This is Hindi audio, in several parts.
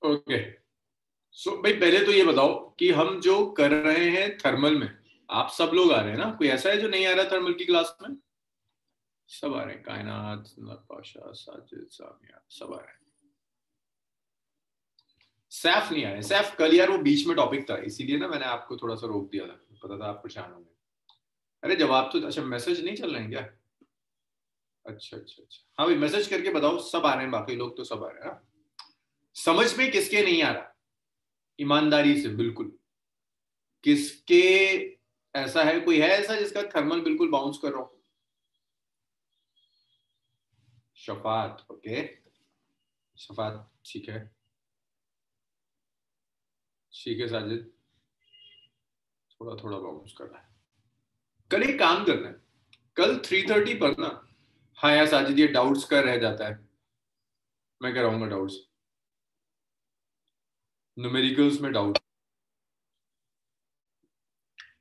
ओके, सो भाई पहले तो ये बताओ कि हम जो कर रहे हैं थर्मल में, आप सब लोग आ रहे हैं ना? कोई ऐसा है जो नहीं आ रहा थर्मल की क्लास में? सब आ रहे हैं, कायनात, नताशा, साजिद, सामिया, सब आ रहे हैं। सैफ नहीं आए। सैफ कल यार वो बीच में टॉपिक था, इसीलिए ना मैंने आपको थोड़ा सा रोक दिया था, पता था आप परेशान होंगे। अरे जवाब तो, अच्छा मैसेज नहीं चल रहे हैं क्या? अच्छा अच्छा अच्छा, हाँ भाई मैसेज करके बताओ सब आ रहे हैं, बाकी लोग तो सब आ रहे हैं ना? समझ में किसके नहीं आ रहा? ईमानदारी से बिल्कुल, किसके ऐसा है, कोई है ऐसा जिसका थर्मल बिल्कुल बाउंस कर रहा हो? शफात, ओके, शफात ठीक है। ठीक है साजिद, थोड़ा थोड़ा बाउंस कर रहा है। कल एक काम करना है, कल 3:30 पर ना, हाँ यार साजिद ये डाउट्स का रह जाता है, मैं कराऊंगा डाउट्स, न्यूमेरिकल्स में डाउट।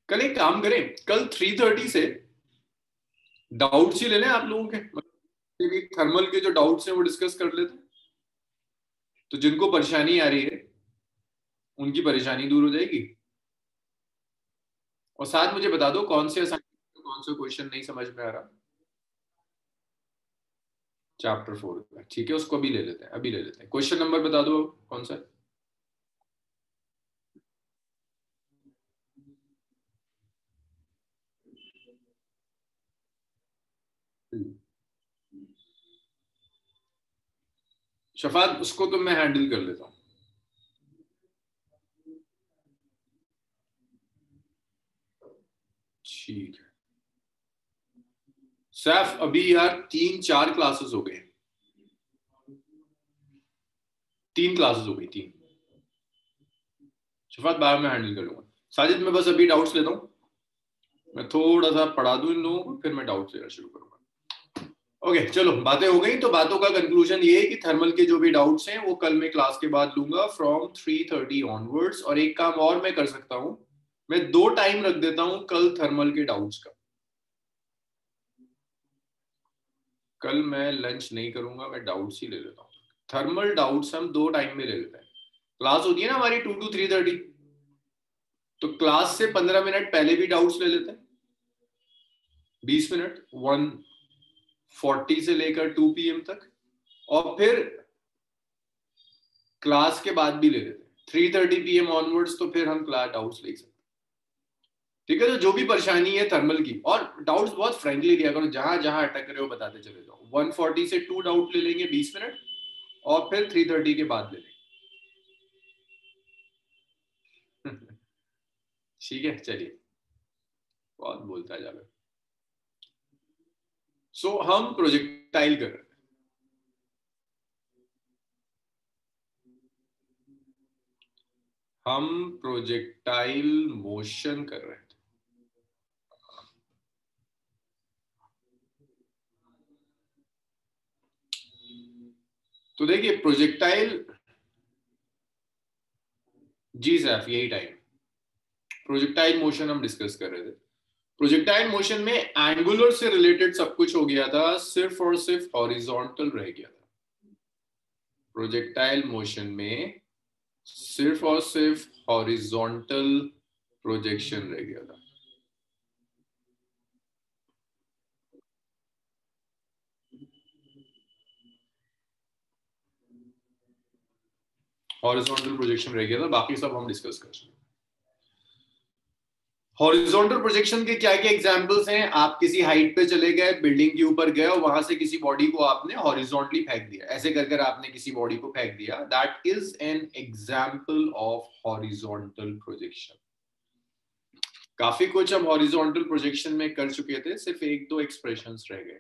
कल एक काम करें, कल 3:30 से डाउट्स ही ले लें आप लोगों के, मतलब थर्मल के जो डाउट्स हैं वो डिस्कस कर लेते हैं, तो जिनको परेशानी आ रही है उनकी परेशानी दूर हो जाएगी। और साथ मुझे बता दो कौन से असाइनमेंट, कौन सा क्वेश्चन नहीं समझ में आ रहा। चैप्टर 4 का ठीक है, उसको अभी ले लेते हैं, अभी ले लेते हैं। क्वेश्चन नंबर बता दो कौन सा है। शफात उसको तो मैं हैंडल कर लेता हूँ। ठीक है सैफ, अभी यार 3-4 क्लासेस हो गए, 3 क्लासेस हो गई, 3। शफात बाद में हैंडल कर लूंगा। साजिद मैं बस अभी डाउट्स लेता हूँ, मैं थोड़ा सा पढ़ा दूं इन लोगों को, फिर मैं डाउट्स लेना शुरू करूंगा। ओके चलो, बातें हो गई, तो बातों का कंक्लूजन ये है कि थर्मल के जो भी डाउट्स हैं वो कल मैं क्लास के बाद लूंगा फ्रॉम 3:30 ऑनवर्ड्स। और एक काम और मैं कर सकता हूँ, मैं 2 टाइम रख देता हूँ कल थर्मल के डाउट्स का। कल मैं लंच नहीं करूंगा, मैं डाउट्स ही ले लेता हूँ। थर्मल डाउट्स हम 2 टाइम में ले लेते हैं। क्लास होती है ना हमारी 2 to 3:30, तो क्लास से 15 मिनट पहले भी डाउट्स ले लेते हैं, 20 मिनट, 1:40 से लेकर 2 PM तक। और फिर क्लास के बाद भी ले लेते हैं 3:30 PM ऑनवर्ड्स, तो फिर हम क्लास डाउट्स ले सकते हैं। ठीक है, तो जो भी परेशानी है थर्मल की, और डाउट्स बहुत फ्रेंकली दिया करो, जहां जहां अटक रहे हो बताते चले जाओ। 1:40 से 2 डाउट ले लेंगे 20 मिनट, और फिर 3:30 के बाद ले लेंगे। ठीक है चलिए, बहुत बोलता है जावे। सो हम प्रोजेक्टाइल कर रहे हैं, हम प्रोजेक्टाइल मोशन कर रहे हैं। तो देखिए प्रोजेक्टाइल, जी सैफ यही टाइम, प्रोजेक्टाइल मोशन हम डिस्कस कर रहे थे। प्रोजेक्टाइल मोशन में एंगुलर से रिलेटेड सब कुछ हो गया था, सिर्फ और सिर्फ हॉरिजॉन्टल रह गया था। प्रोजेक्टाइल मोशन में सिर्फ और सिर्फ हॉरिजॉन्टल प्रोजेक्शन रह गया था। हॉरिजॉन्टल प्रोजेक्शन रह गया था, बाकी सब हम डिस्कस कर सकते हैं। हॉरिजॉन्टल प्रोजेक्शन के क्या क्या एग्जांपल्स हैं? आप किसी हाइट पे चले गए, बिल्डिंग के ऊपर गए और वहां से किसी बॉडी को आपने हॉरिजॉन्टली फेंक दिया, ऐसे कर कर आपने किसी बॉडी को फेंक दिया, that is an example of horizontal projection. काफी कुछ हम हॉरिजॉन्टल प्रोजेक्शन में कर चुके थे, सिर्फ 1-2 एक्सप्रेशंस रह गए।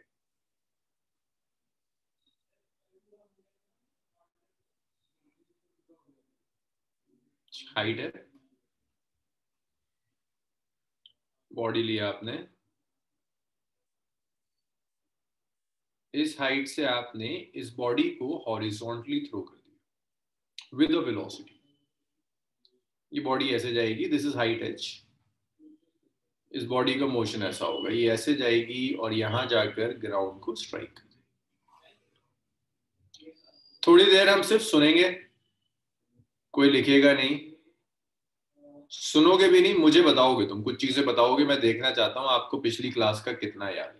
हाइट है, बॉडी लिया आपने, इस हाइट से आपने इस बॉडी को हॉरिजॉन्टली थ्रो कर दिया विद अ वेलोसिटी। ये बॉडी ऐसे जाएगी, दिस इज हाइट h, इस बॉडी का मोशन ऐसा होगा, ये ऐसे जाएगी और यहां जाकर ग्राउंड को स्ट्राइक कर देगी। थोड़ी देर हम सिर्फ सुनेंगे, कोई लिखेगा नहीं, सुनोगे भी नहीं, मुझे बताओगे, तुम कुछ चीजें बताओगे, मैं देखना चाहता हूं आपको पिछली क्लास का कितना याद है।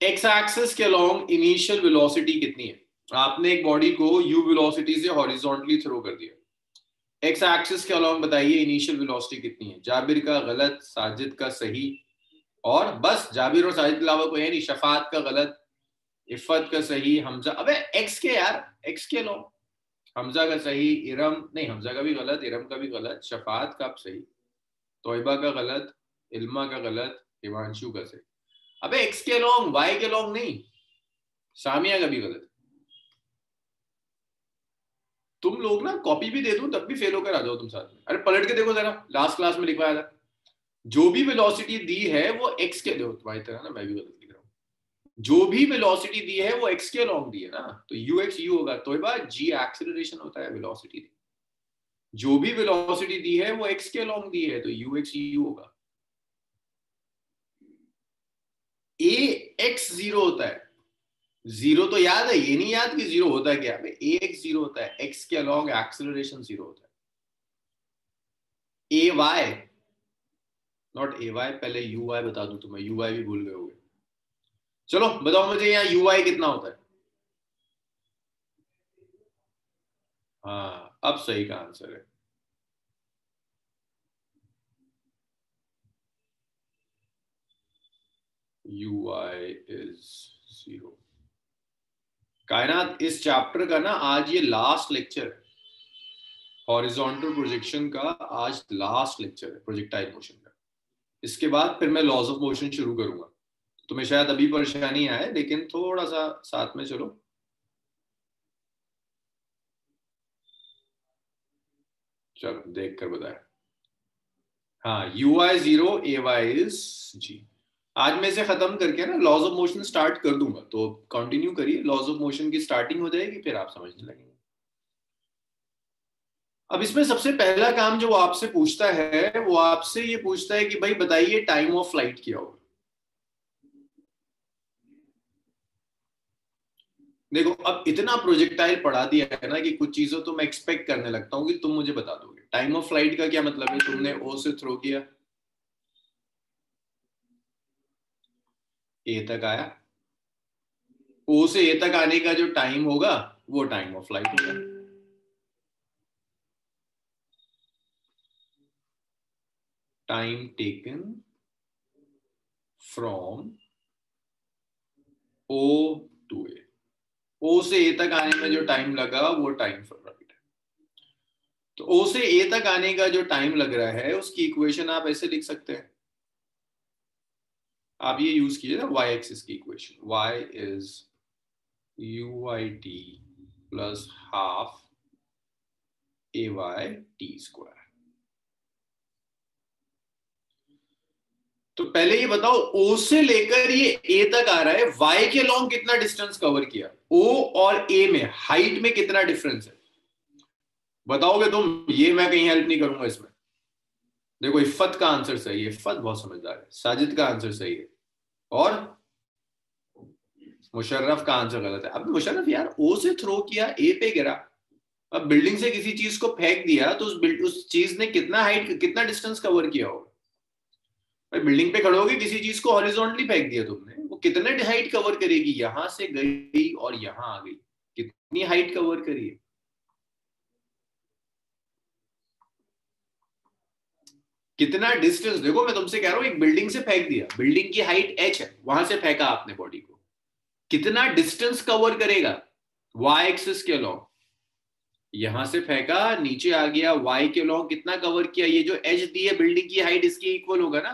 एक्स एक्सिस के अलोंग इनिशियल वेलोसिटी कितनी है? आपने एक बॉडी को यू वेलोसिटी से हॉरिजॉन्टली थ्रो कर दिया, एक्स एक्सिस के अलोंग बताइए इनिशियल वेलोसिटी कितनी है? जाबिर का गलत, साजिद का सही, और बस जाबिर और साजिद के अलावा कोई है नहीं। शफात का गलत, इफ़त का सही, हमजा, अबे एक्स के यार, एक्स के लो, हमजा का सही, इरम नहीं, हमजा का भी गलत, इरम का भी गलत, शफात का सही, तोयबा का गलत, इल्मा का गलत, हिमांशु का सही। अबे एक्स के लॉन्ग, वाई के लॉन्ग नहीं, सामिया का भी गलत। तुम लोग ना कॉपी भी दे दूं तब भी फेल होकर आ जाओ तुम साथ में। अरे पलट के देखो जरा, लास्ट क्लास में लिखवाया था, जो भी वेलोसिटी दी है वो एक्स के, देखो तुम्हारी तरह ना मैं भी गलत लिख रहा हूँ, जो भी वेलोसिटी दी है वो एक्स के लॉन्ग दी है ना, तो यू एक्स यू होगा, तो जी एक्सेलरेशन होता है वेलोसिटी, जो भी वेलोसिटी दी है वो एक्स के लॉन्ग दी है, तो यू एक्स यू होगा। ए एक्स जीरो होता है, जीरो तो याद है, ये नहीं याद कि जीरो होता है क्या? ए एक्स जीरो होता है, एक्स के अलॉन्ग एक्सेलरेशन जीरो होता है। A why not a Y, पहले यू वाई बता दूं तुम्हें, यू वाई भी भूल गए होगे। चलो बताओ मुझे यहाँ यू वाई कितना होता है? हाँ अब सही का आंसर है, यू वाई इज जीरो। कायनात, इस चैप्टर का ना आज ये लास्ट लेक्चर है, हॉरिजॉन्टल प्रोजेक्शन का आज लास्ट लेक्चर है, प्रोजेक्टाइल मोशन का। इसके बाद फिर मैं लॉज ऑफ मोशन शुरू करूंगा, तुम्हें शायद अभी परेशानी आए, लेकिन थोड़ा सा साथ में चलो। चलो देख कर बताया, हाँ U I zero, A Y is G. आज मैं इसे खत्म करके ना लॉज ऑफ मोशन स्टार्ट कर दूंगा, तो कंटिन्यू करिए, लॉज ऑफ मोशन की स्टार्टिंग हो जाएगी, फिर आप समझने लगेंगे। अब इसमें सबसे पहला काम जो वो आपसे पूछता है, वो आपसे ये पूछता है कि भाई बताइए टाइम ऑफ फ्लाइट क्या होगा। देखो अब इतना प्रोजेक्टाइल पढ़ा दिया है ना कि कुछ चीजों तो मैं एक्सपेक्ट करने लगता हूँ कि तुम मुझे बता दोगे। टाइम ऑफ फ्लाइट का क्या मतलब है? तुमने ओ से थ्रो किया, ए तक आया, ओ से ए तक आने का जो टाइम होगा वो टाइम ऑफ फ्लाइट होगा। Time taken from O to A, O से ए तक आने में जो टाइम लगा वो टाइम फॉर फ्लाइट है। तो ओ से ए तक आने का जो टाइम लग रहा है उसकी इक्वेशन आप ऐसे लिख सकते हैं, आप ये यूज कीजिए ना, वाई एक्सिस की equation, Y is U I T plus half A Y T square. तो पहले ये बताओ, ओ से लेकर ये ए तक आ रहा है, वाई के लॉन्ग कितना डिस्टेंस कवर किया? ओ और ए में हाइट में कितना डिफरेंस है बताओगे तुम? ये मैं कहीं हेल्प नहीं करूंगा इसमें। देखो इफ्फत का आंसर सही है, इफ्फत बहुत समझदार है, साजिद का आंसर सही है, और मुशर्रफ का आंसर गलत है। अब मुशर्रफ यार ओ से थ्रो किया, ए पे गिरा, अब बिल्डिंग से किसी चीज को फेंक दिया तो उस चीज ने कितना हाइट, कितना डिस्टेंस कवर किया होगा? भाई बिल्डिंग पे खड़े होगे, किसी चीज को हॉरिजॉन्टली फेंक दिया तुमने, वो कितने हाइट कवर करेगी? यहां से गई और यहां आ गई, कितनी हाइट कवर करी है? कितना डिस्टेंस? देखो मैं तुमसे कह रहा हूं, एक बिल्डिंग से फेंक दिया, बिल्डिंग की हाइट h है, वहां से फेंका आपने बॉडी को, कितना डिस्टेंस कवर करेगा? y एक्सिस के लॉन्ग, यहां से फेंका नीचे आ गया, y के लॉन्ग कितना कवर किया? ये जो h दी है बिल्डिंग की हाइट, इसके इक्वल होगा ना।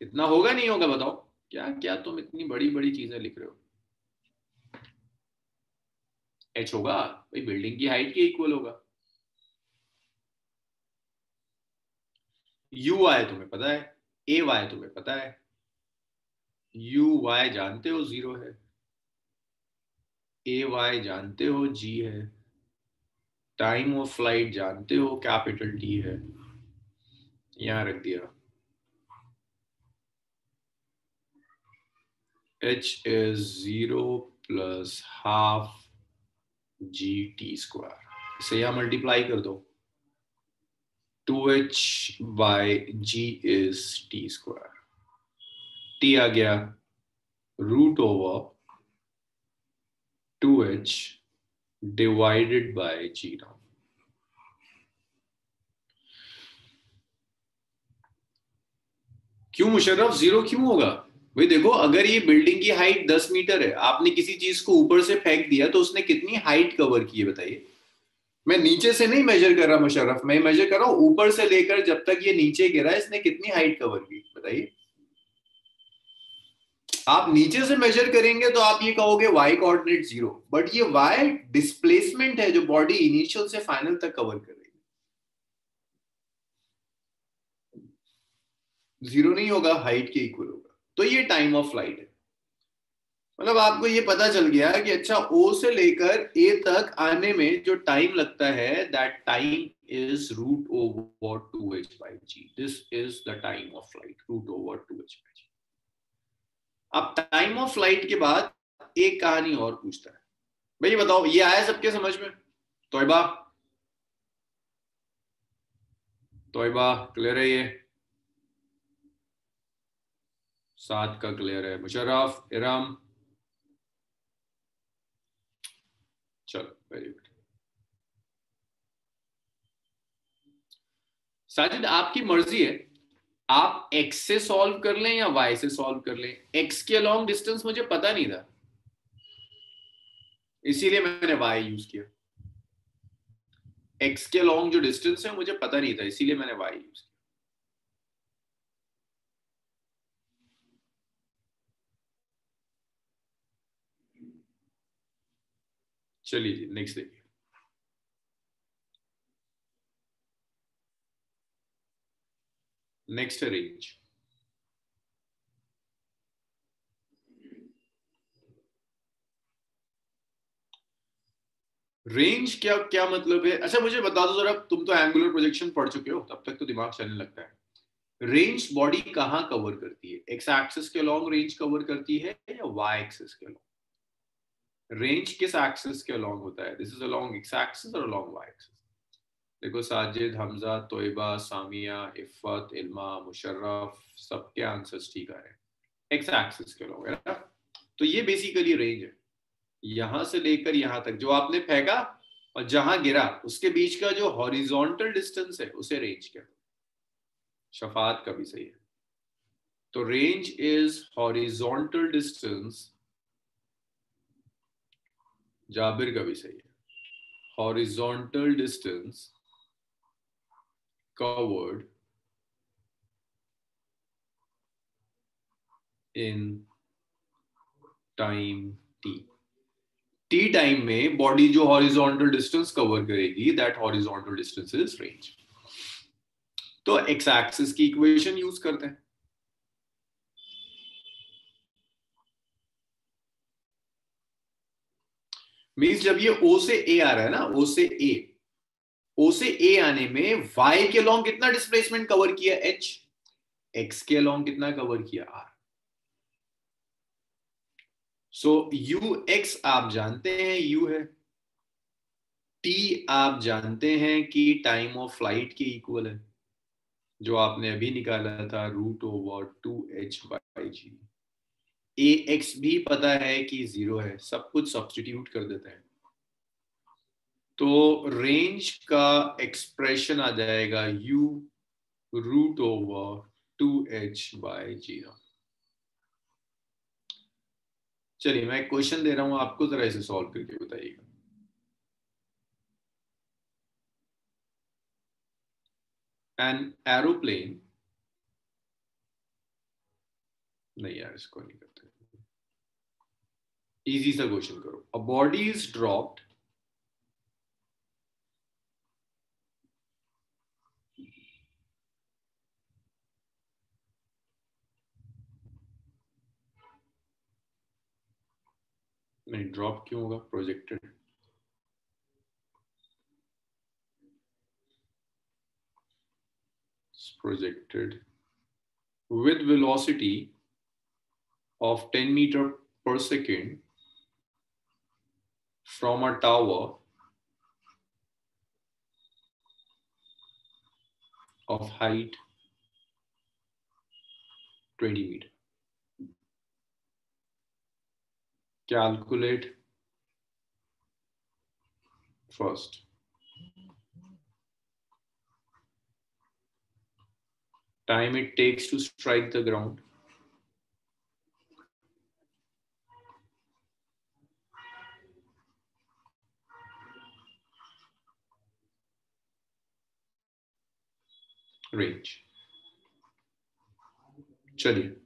इतना होगा नहीं होगा बताओ? क्या क्या तुम इतनी बड़ी बड़ी चीजें लिख रहे हो? h होगा भाई, बिल्डिंग की हाइट के इक्वल होगा। यू आई तुम्हें पता है, ए वाई तुम्हें पता है, यू वाई जानते हो 0 है, ए वाई जानते हो जी है, टाइम ऑफ फ्लाइट जानते हो कैपिटल टी है, यहां रख दिया। h is 0 plus half g t square, इसे यहां मल्टीप्लाई कर दो, 2h by g is t square, t आ गया root over 2h divided by g now. क्यों मुशर्रफ 0 क्यों होगा? भाई देखो, अगर ये बिल्डिंग की हाइट 10 मीटर है, आपने किसी चीज को ऊपर से फेंक दिया तो उसने कितनी हाइट कवर की है बताइए। मैं नीचे से नहीं मेजर कर रहा मुशर्रफ, मैं मेजर कर रहा हूं ऊपर से लेकर जब तक ये नीचे गिरा इसने कितनी हाइट कवर की बताइए। आप नीचे से मेजर करेंगे तो आप ये कहोगे y कोऑर्डिनेट 0, बट ये y डिस्प्लेसमेंट है जो बॉडी इनिशियल से फाइनल तक कवर कर रही है। 0 नहीं होगा, हाइट के इक्वल होगा। तो ये टाइम ऑफ फ्लाइट है। मतलब आपको ये पता चल गया कि अच्छा O से लेकर A तक आने में जो टाइम लगता है that time is root over 2h by g। This is the time of flight, root over 2h by g। अब टाइम ऑफ फ्लाइट के बाद एक कहानी और पूछता है, भाई बताओ ये आया सबके समझ में? तोयबा, तोयबा क्लियर है? ये 7 का क्लियर है। मुशर्रफ, इरम, चलो वेरी गुड। साजिद आपकी मर्जी है, आप x से सॉल्व कर लें या y से सॉल्व कर लें। x के लॉन्ग डिस्टेंस मुझे पता नहीं था, इसीलिए मैंने y यूज किया। x के लॉन्ग जो डिस्टेंस है मुझे पता नहीं था, इसीलिए मैंने y यूज किया। चलिए जी नेक्स्ट देखिए। नेक्स्ट है रेंज। रेंज क्या क्या मतलब है? अच्छा मुझे बता दो जरा, तुम तो एंगुलर प्रोजेक्शन पढ़ चुके हो, तब तक तो दिमाग चलने लगता है। रेंज बॉडी कहां कवर करती है? एक्स एक्सिस के लॉन्ग रेंज कवर करती है या वाई एक्सिस के लॉन्ग? रेंज किस एक्सिस के लॉन्ग होता है? This is along X axis और अलोंग वाई एक्सिस। देखो साजिद, हमजा, तोयबा, सामिया, इफ़त, इल्मा, मुशर्रफ, सबके आंसर्स ठीक आ रहे हैं। एक्स एक्सिस के लॉन्ग है ना? तो ये बेसिकली रेंज है, यहां से लेकर यहां तक जो आपने फेंका और जहां गिरा उसके बीच का जो हॉरिजॉन्टल डिस्टेंस है उसे रेंज कहते हैं। शफात का भी सही है। तो range is horizontal distance, Jabir का भी सही है, horizontal distance covered in time T. T time में बॉडी जो हॉरिजॉन्टल डिस्टेंस कवर करेगी that horizontal distance is range. तो एक्स एक्सिस की इक्वेशन यूज करते हैं। मींस जब ये O से A आ रहा है ना, O से A आने में Y के लॉन्ग कितना डिस्प्लेसमेंट कवर किया? H। X के लॉन्ग कितना कवर किया? R। सो UX आप जानते हैं U है, T आप जानते हैं कि टाइम ऑफ फ्लाइट के इक्वल है जो आपने अभी निकाला था, root over 2h by g। AX भी पता है कि 0 है, सब कुछ सब्स्टिट्यूट कर देते हैं तो रेंज का एक्सप्रेशन आ जाएगा U root over 2h by g। चलिए मैं एक क्वेश्चन दे रहा हूं आपको, जरा इसे सॉल्व करके बताइएगा। एन एरोप्लेन, नहीं यार इसको नहीं करते, इजी सा क्वेश्चन करो। अ बॉडी इज ड्रॉप्ड नहीं, ड्रॉप क्यों होगा? Projected projected with velocity of 10 meter per second from a tower of height 20 meter. Calculate first. Time it takes to strike the ground. Range. चलिए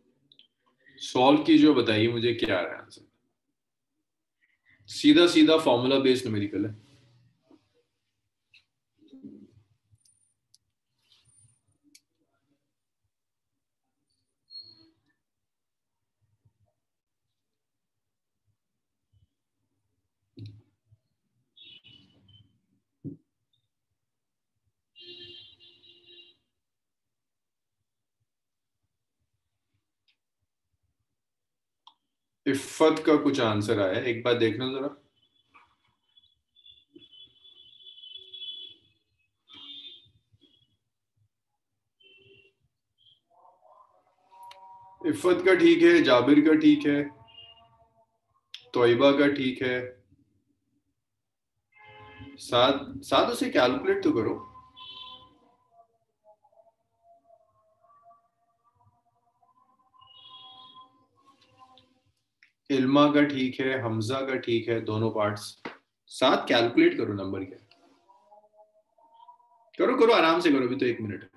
सॉल्व की जो बताइए मुझे क्या आ रहा है आंसर. सीधा सीधा फॉर्मूला बेस्ड न्यूमेरिकल है. इफ्फत का कुछ आंसर आया, एक बार देखना जरा. इफ्फत का ठीक है, जाबिर का ठीक है, तोयबा का ठीक है. साथ साथ उसे कैलकुलेट तो करो. इल्मा का ठीक है, हमजा का ठीक है, दोनों पार्ट्स. साथ कैलकुलेट करो नंबर क्या. करो करो आराम से करो, अभी तो 1 मिनट है.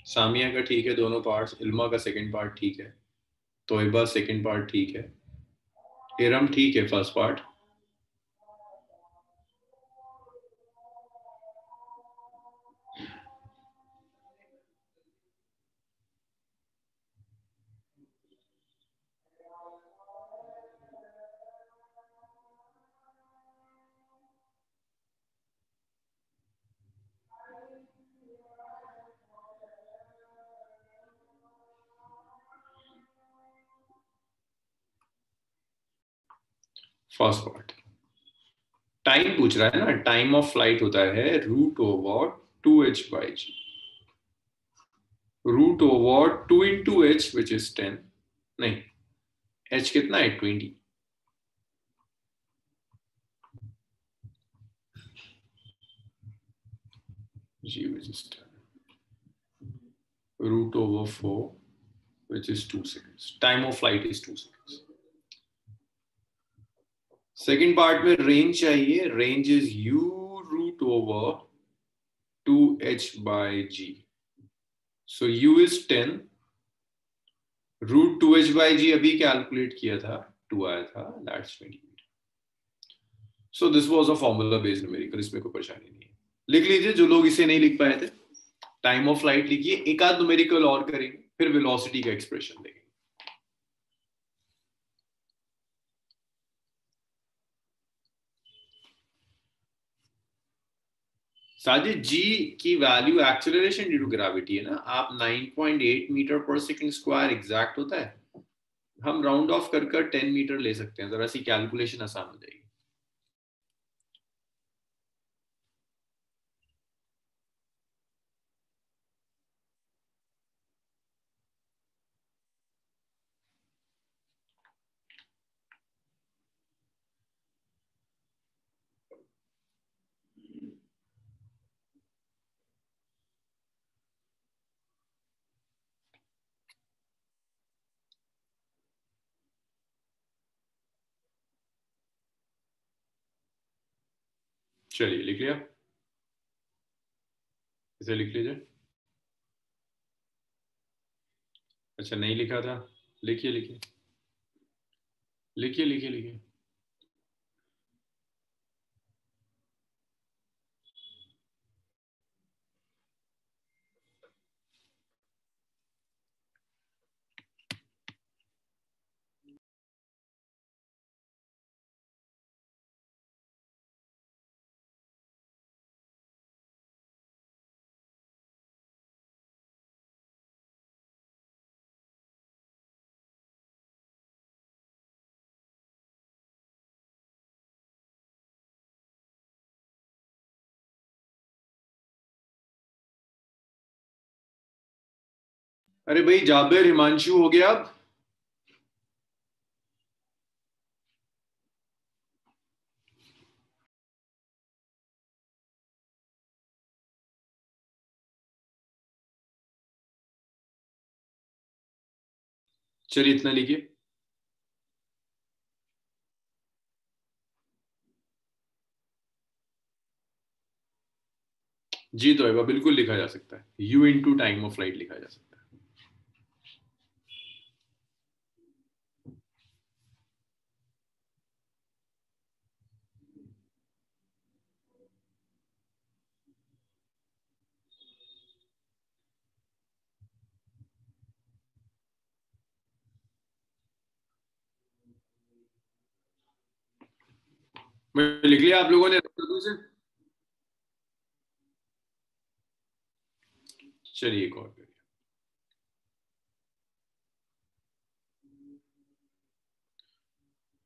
सामिया का ठीक है दोनों पार्ट्स, इल्मा का सेकंड पार्ट ठीक है, तोयबा सेकंड पार्ट ठीक है, इरम ठीक है first part. First part time पूछ रहा है ना. टाइम ऑफ फ्लाइट होता है root over 2h/g. Root over 2 into h which is 10. नहीं, h कितना है? 20. g which is 10. Root over 4 which is 2 seconds. Time of flight is 2 seconds. Second part में रेंज चाहिए. Range is u root over 2h/g. So u is 10. Root 2h/g अभी कैलकुलेट किया था, 2 आया था, that's 20. So this was a formula based numerical. इसमें कोई परेशानी नहीं है. लिख लीजिए जो लोग इसे नहीं लिख पाए थे. टाइम ऑफ फ्लाइट लिखिए. एक आध न्यूमेरिकल और करेंगे, फिर वेलोसिटी का एक्सप्रेशन देंगे. साजिद जी की value acceleration due to gravity है ना. आप 9.8 metre per second square exact होता है. हम राउंड ऑफ कर कर 10 मीटर ले सकते हैं. जरा सी कैलकुलेशन आसान हो जाएगी. चलिए लिख लिया. इसे लिख लीजिए. अच्छा नहीं लिखा था, लिखिए लिखिए लिखिए लिखिए लिखिए। अरे भाई जाबिर हिमांशु हो गया अब। चलिए इतना लिखिए। जी तो है, बिल्कुल लिखा जा सकता है, you into time of flight लिखा जा सकता है। मैं लिख लिया, आप लोगों ने से? चलिए एक और करिए।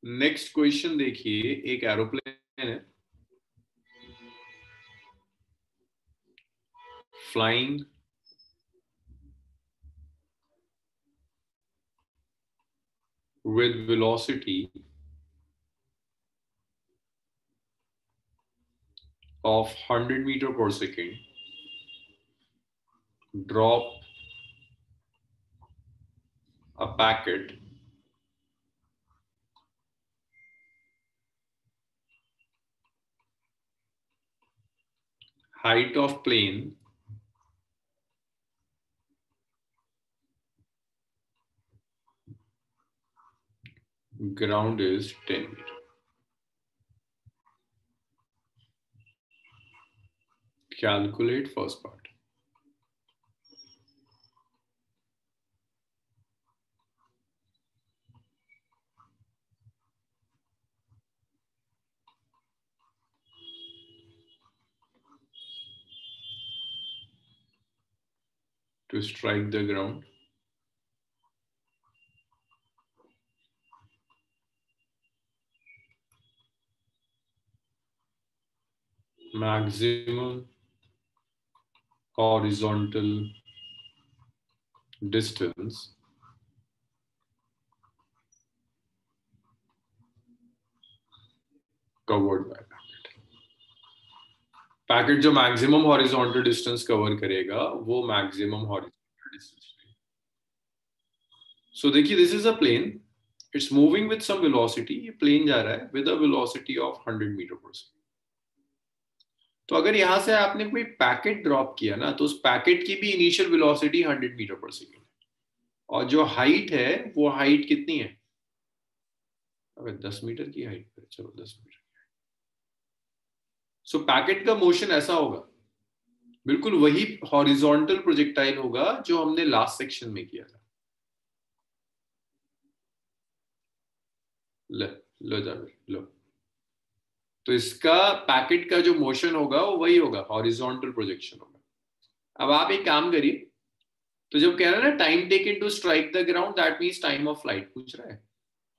नेक्स्ट क्वेश्चन देखिए, एक एरोप्लेन है flying with velocity of 100 meter per second, drop a packet height of plane ground is 10 meter. Calculate first part. To strike the ground, maximum horizontal distance covered by packet. Packet जो मैक्सिमम हॉरिजॉन्टल डिस्टेंस कवर करेगा वो मैक्सिमम हॉरिजॉन्टल डिस्टेंस। सो देखिए, this is a plane, it's moving with some velocity, ये प्लेन जा रहा है with a velocity of 100 metre per second. तो अगर यहां से आपने कोई पैकेट ड्रॉप किया ना, तो उस पैकेट की भी initial velocity 100 metre per second है, और जो हाइट है वो हाइट कितनी है? अबे 10 मीटर की हाइट पे, चलो 10 मीटर। सो पैकेट का मोशन ऐसा होगा, बिल्कुल वही हॉरिजॉन्टल प्रोजेक्टाइल होगा जो हमने लास्ट सेक्शन में किया था। लो लो जावे लो। तो इसका पैकेट का जो मोशन होगा वो वही होगा, हॉरिजॉन्टल प्रोजेक्शन होगा। अब आप एक काम करिए, तो जब कह रहा है ना time taken to strike the ground, that means time of flight पूछ रहा है।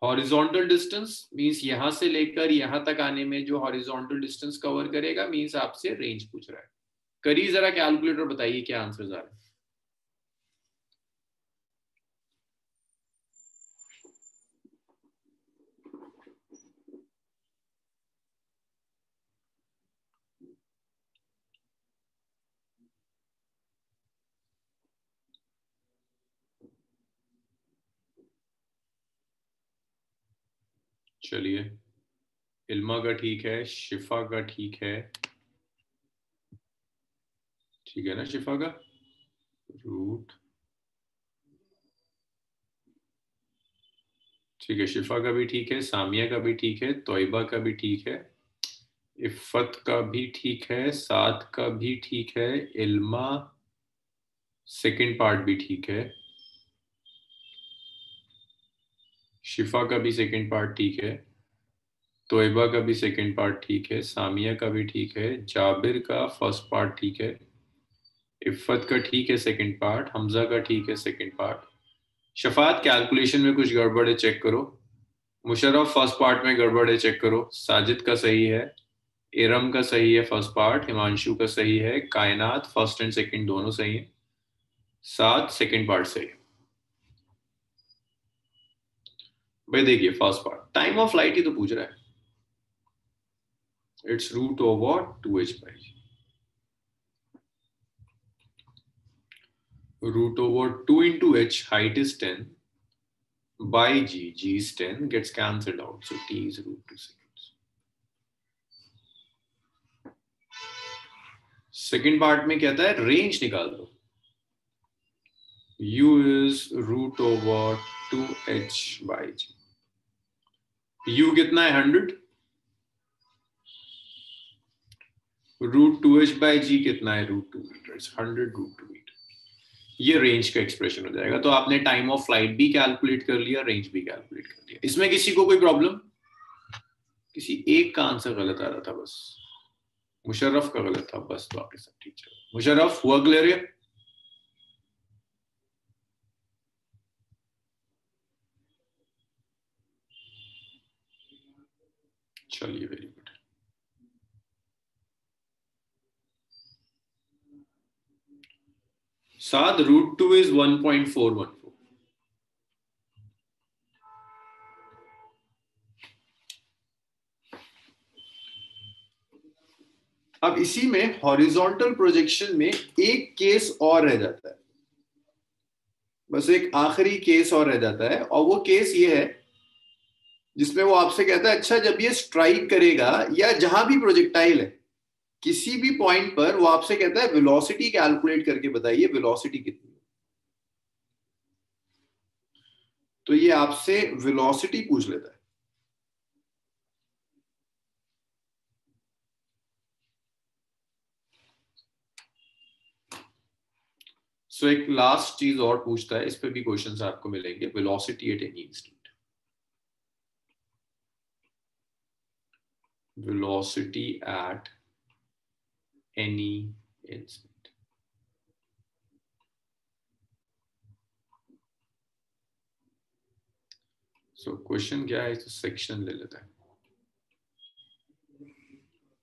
हॉरिजॉन्टल डिस्टेंस मींस यहां से लेकर यहां तक आने में जो हॉरिजॉन्टल डिस्टेंस कवर करेगा, मींस आपसे रेंज पूछ रहा है। करिए जरा कैलकुलेटर, बताइए क्या आंसर आ रहा है। चलिए, इल्मा का ठीक है, शिफा का ठीक है, ठीक है ना शिफा का? रूट ठीक है, शिफा का भी ठीक है, सामिया का भी ठीक है, तोयबा का भी ठीक है, इफ़त का भी ठीक है, साद का भी ठीक है, इल्मा सेकंड पार्ट भी ठीक है, शिफा का भी सेकंड पार्ट ठीक है, तोयबा का भी सेकंड पार्ट ठीक है, सामिया का भी ठीक है, जाबिर का फर्स्ट पार्ट ठीक है, इफ़त का ठीक है सेकंड पार्ट, हमजा का ठीक है सेकंड पार्ट। शफात कैलकुलेशन में कुछ गड़बड़ है, चेक करो। मुशर्रफ फर्स्ट पार्ट में गड़बड़ है, चेक करो। साजिद का सही है, इरम का सही है फर्स्ट पार्ट, हिमांशु का सही है, कायनात फर्स्ट एंड सेकंड दोनों सही है, सात सेकंड पार्ट सही है। भाई देखिए first part time of flight ही तो पूछ रहा है, it's root over 2h/g, root over 2 into h, height is 10 by g is 10, gets cancelled out, so t is root 2 seconds. Second part में कहता है रेंज निकाल दो, u is root over 2h/g, u कितना है 100, रूट 2h/g कितना है रूट 2 मीटर, 100 रूट 2 मीटर। ये रेंज का एक्सप्रेशन हो जाएगा। तो आपने टाइम ऑफ फ्लाइट भी कैलकुलेट कर लिया, रेंज भी कैलकुलेट कर लिया। इसमें किसी को कोई प्रॉब्लम? किसी एक का आंसर गलत आ रहा था बस, मुशर्रफ का गलत था बस, तो आपके सब ठीक चल। मुशर्रफ हुआ क्लियर है? चलिए वेरी गुड। साथ रूट 2 इज 1.414। अब इसी में हॉरिजॉन्टल प्रोजेक्शन में एक केस और रह जाता है, बस एक आखिरी केस और रह जाता है, और वो केस ये है जिसमें वो आपसे कहता है अच्छा जब ये स्ट्राइक करेगा या जहां भी प्रोजेक्टाइल है किसी भी पॉइंट पर, वो आपसे कहता है वेलोसिटी कैलकुलेट करके बताइए वेलोसिटी कितनी है। तो ये आपसे वेलोसिटी पूछ लेता है। सो एक लास्ट चीज और पूछता है, इस पे भी क्वेश्चंस आपको मिलेंगे, velocity at any instant, velocity at any instant. So question क्या है, इस सेक्शन ले लेता है,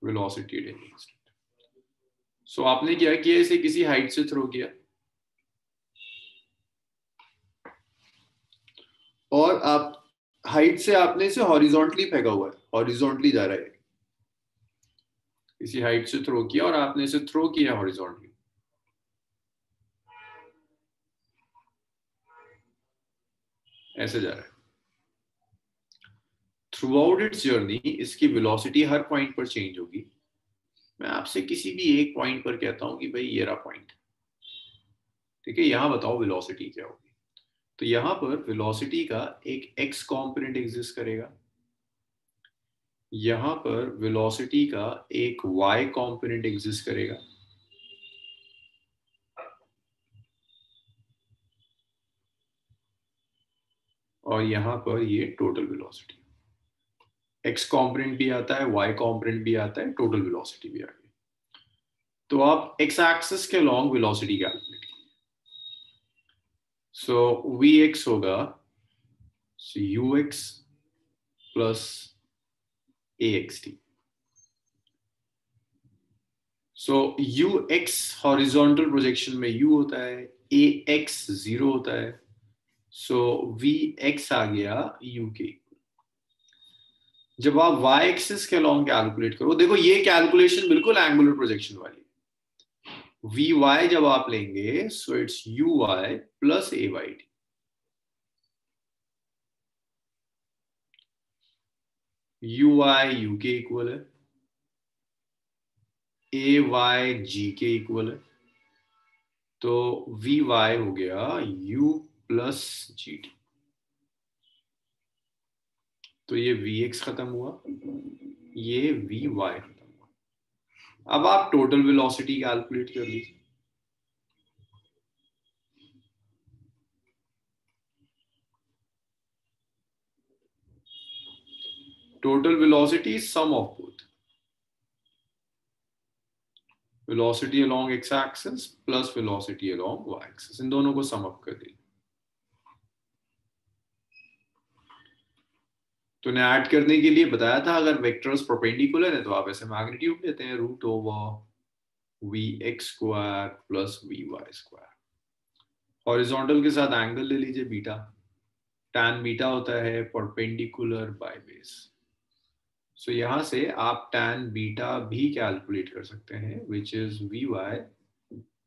वेलोसिटी एट एनी इंस्टेंट। सो आपने क्या किया, इसे किसी हाइट से थ्रो किया और आप हाइट से आपने इसे हॉरिजॉन्टली फेंका हुआ है, हॉरिजॉन्टली जा रहा है, किसी हाइट से थ्रो किया और आपने इसे थ्रो किया हॉरिजॉन्टली, ऐसे जा रहा है। थ्रू आउट इट्स जर्नी इसकी वेलोसिटी हर पॉइंट पर चेंज होगी। मैं आपसे किसी भी एक पॉइंट पर कहता हूं कि भाई ये रहा पॉइंट, ठीक है, यहां बताओ वेलोसिटी क्या होगी। तो यहां पर वेलोसिटी का एक एक्स कॉम्पोनेंट एग्जिस्ट करेगा, यहां पर वेलोसिटी का एक वाई कॉम्पोनेंट एग्जिस्ट करेगा, और यहां पर ये टोटल वेलोसिटी, एक्स कॉम्पोनेंट भी आता है, वाई कॉम्पोनेंट भी आता है, टोटल वेलोसिटी भी आ गई। तो आप एक्स एक्सिस के लॉन्ग वेलोसिटी कैलकुलेट कीजिए। सो वी एक्स होगा you x plus A x T. So you x horizontal projection में यू होता है, ए एक्स 0 होता है, सो वी एक्स आ गया यू के। जब आप वाई एक्सिस के लॉन्ग कैलकुलेट करो, देखो ये कैलकुलेशन बिल्कुल एंगुलर प्रोजेक्शन वाली, वी वाई जब आप लेंगे so it's U Y plus A Y T. U Y U के इक्वल है, ए वाई जी के इक्वल है, तो वी वाई हो गया यू प्लस जी टी। तो ये Vx खत्म हुआ, ये Vy खत्म हुआ। अब आप टोटल वेलोसिटी कैलकुलेट कर लीजिए। Total velocity is sum of both, velocity along X axis plus velocity along Y axis, इन दोनों को सम अप कर दीजिए। तो ने ऐड करने के लिए बताया था, अगर वेक्टर्स परपेंडिकुलर है तो आप ऐसे मैग्नीट्यूड लेते हैं, root over V X square plus V Y square. Horizontal के साथ एंगल ले लीजिए बीटा, tan बीटा होता है परपेंडिकुलर बाय बेस। सो यहां से आप tan बीटा भी कैलकुलेट कर सकते हैं, which is V Y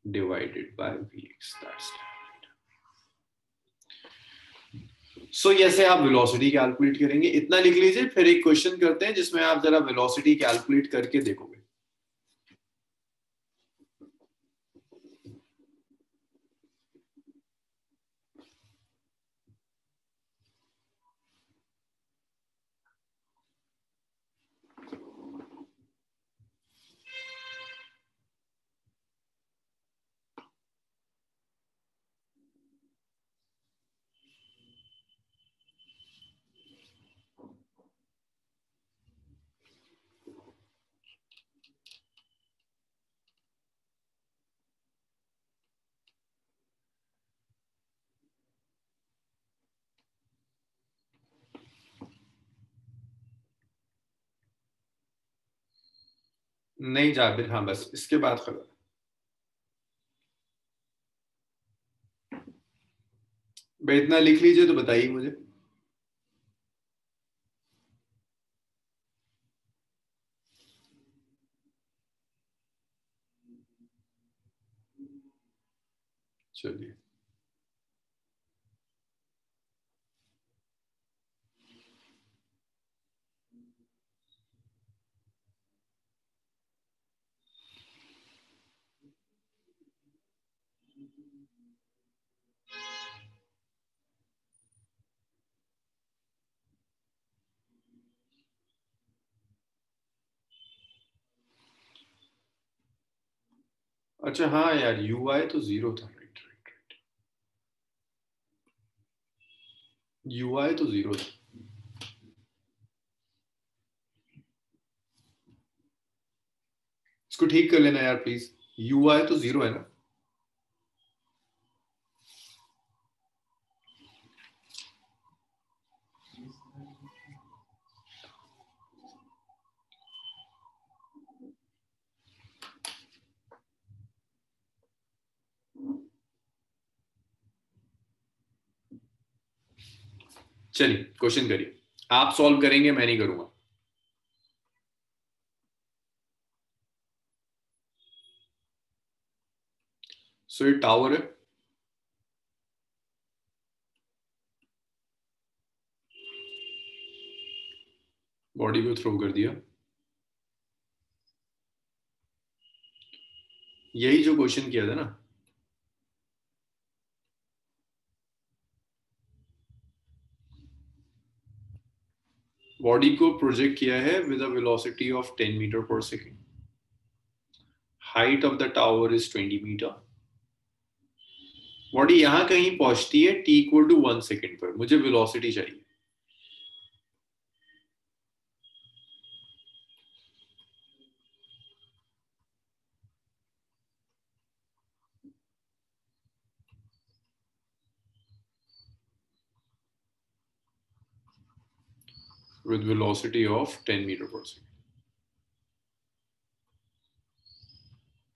divided by V X. So ऐसे आप वेलोसिटी कैलकुलेट करेंगे, इतना लिख लीजिए। फिर एक क्वेश्चन करते हैं जिसमें आप जरा वेलोसिटी कैलकुलेट करके देखोगे। नहीं जाबिर, हाँ बस इसके बाद खबर। भाई इतना लिख लीजिए तो बताइए मुझे। चलिए, अच्छा हाँ यार, यू आई तो जीरो था, राइट राइट राइट, यू आई तो जीरो था। इसको ठीक कर लेना यार प्लीज, यू आई तो जीरो है ना। चलिए क्वेश्चन करिए, आप सॉल्व करेंगे, मैं नहीं करूंगा। सो ये टावर है, बॉडी को थ्रो कर दिया। यही जो क्वेश्चन किया था ना, बॉडी को प्रोजेक्ट किया है with a velocity of 10 metre per second, height of the tower is 20 metre. Body यहां कहीं पहुंचती है t इक्वल टू 1 सेकेंड पर, मुझे वेलोसिटी चाहिए। with velocity of 10 meter per second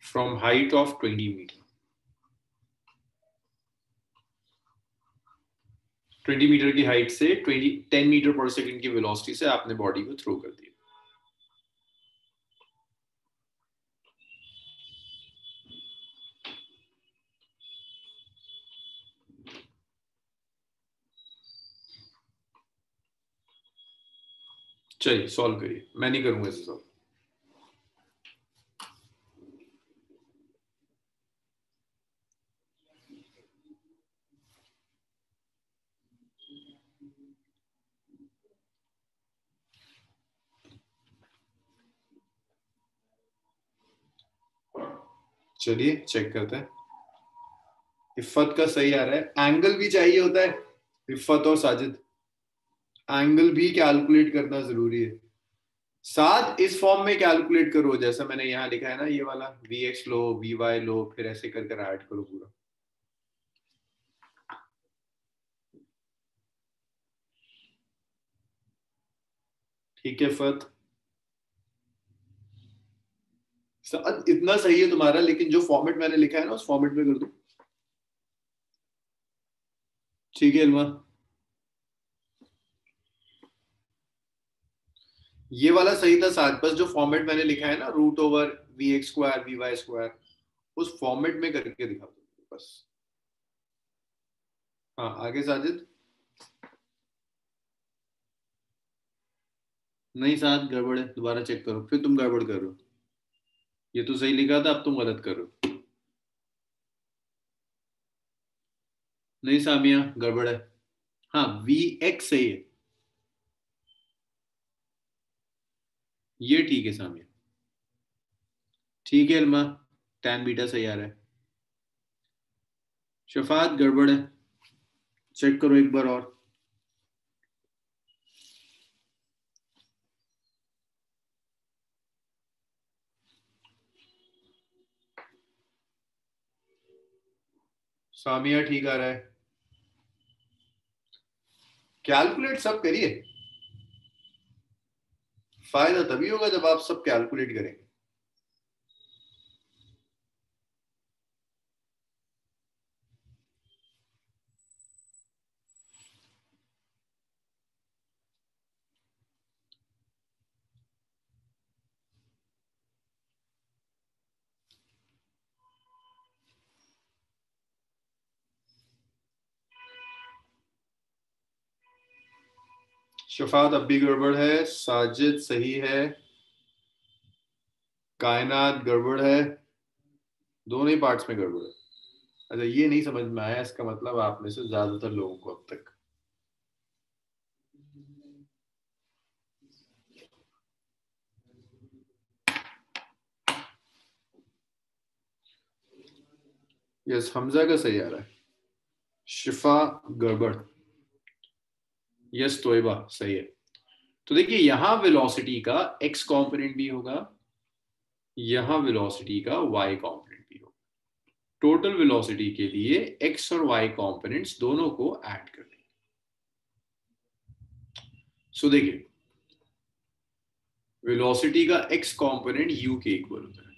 from height of 20 meter, 20 metre की हाइट से 10 मीटर पर सेकंड की वेलोसिटी से आपने बॉडी को थ्रो कर दिया। चलिए सॉल्व करिए, मैं नहीं करूंगा इसे सॉल्व। चलिए चेक करते हैं। इफ्फत का सही आ रहा है। एंगल भी चाहिए होता है इफ्फत और साजिद, एंगल भी कैलकुलेट करना जरूरी है। साथ इस फॉर्म में कैलकुलेट करो जैसा मैंने यहाँ लिखा है ना, ये वाला वी एक्स लो वी वाई लो, फिर ऐसे कर कर ऐड करो पूरा। ठीक है फत, इतना सही है तुम्हारा, लेकिन जो फॉर्मेट मैंने लिखा है ना उस फॉर्मेट में कर दो। ठीक है इल्मा, ये वाला सही था साथ, बस जो फॉर्मेट मैंने लिखा है ना root over V X square V Y square, उस फॉर्मेट में करके दिखा दो बस। हाँ आगे साजिद। नहीं साथ गड़बड़ है, दोबारा चेक करो, फिर तुम गड़बड़ करो। ये तो सही लिखा था, अब तुम गलत करो। नहीं सामिया गड़बड़ है। हाँ वी एक्स सही है, ये ठीक है सामिया। ठीक है इल्मा, टैन बीटा सही आ रहा है। शफात गड़बड़ है, चेक करो एक बार और। सामिया ठीक आ रहा है। कैलकुलेट सब करिए, फायदा तभी होगा जब आप सब कैलकुलेट करेंगे। शफात अब भी गड़बड़ है, साजिद सही है, कायनात गड़बड़ है, दोनों ही पार्ट्स में गड़बड़ है। अच्छा ये नहीं समझ में आया, इसका मतलब आप में से ज्यादातर लोगों को अब तक। यस हमजा का सही आ रहा है। शिफा गड़बड़। यस तोयबा सही है। तो देखिए यहां वेलोसिटी का एक्स कंपोनेंट भी होगा, यहां वेलोसिटी का वाई कंपोनेंट भी होगा। टोटल वेलोसिटी के लिए एक्स और वाई कंपोनेंट्स दोनों को ऐड कर देंगे। सो देखिए वेलोसिटी का एक्स कंपोनेंट यू के इक्वल होता है।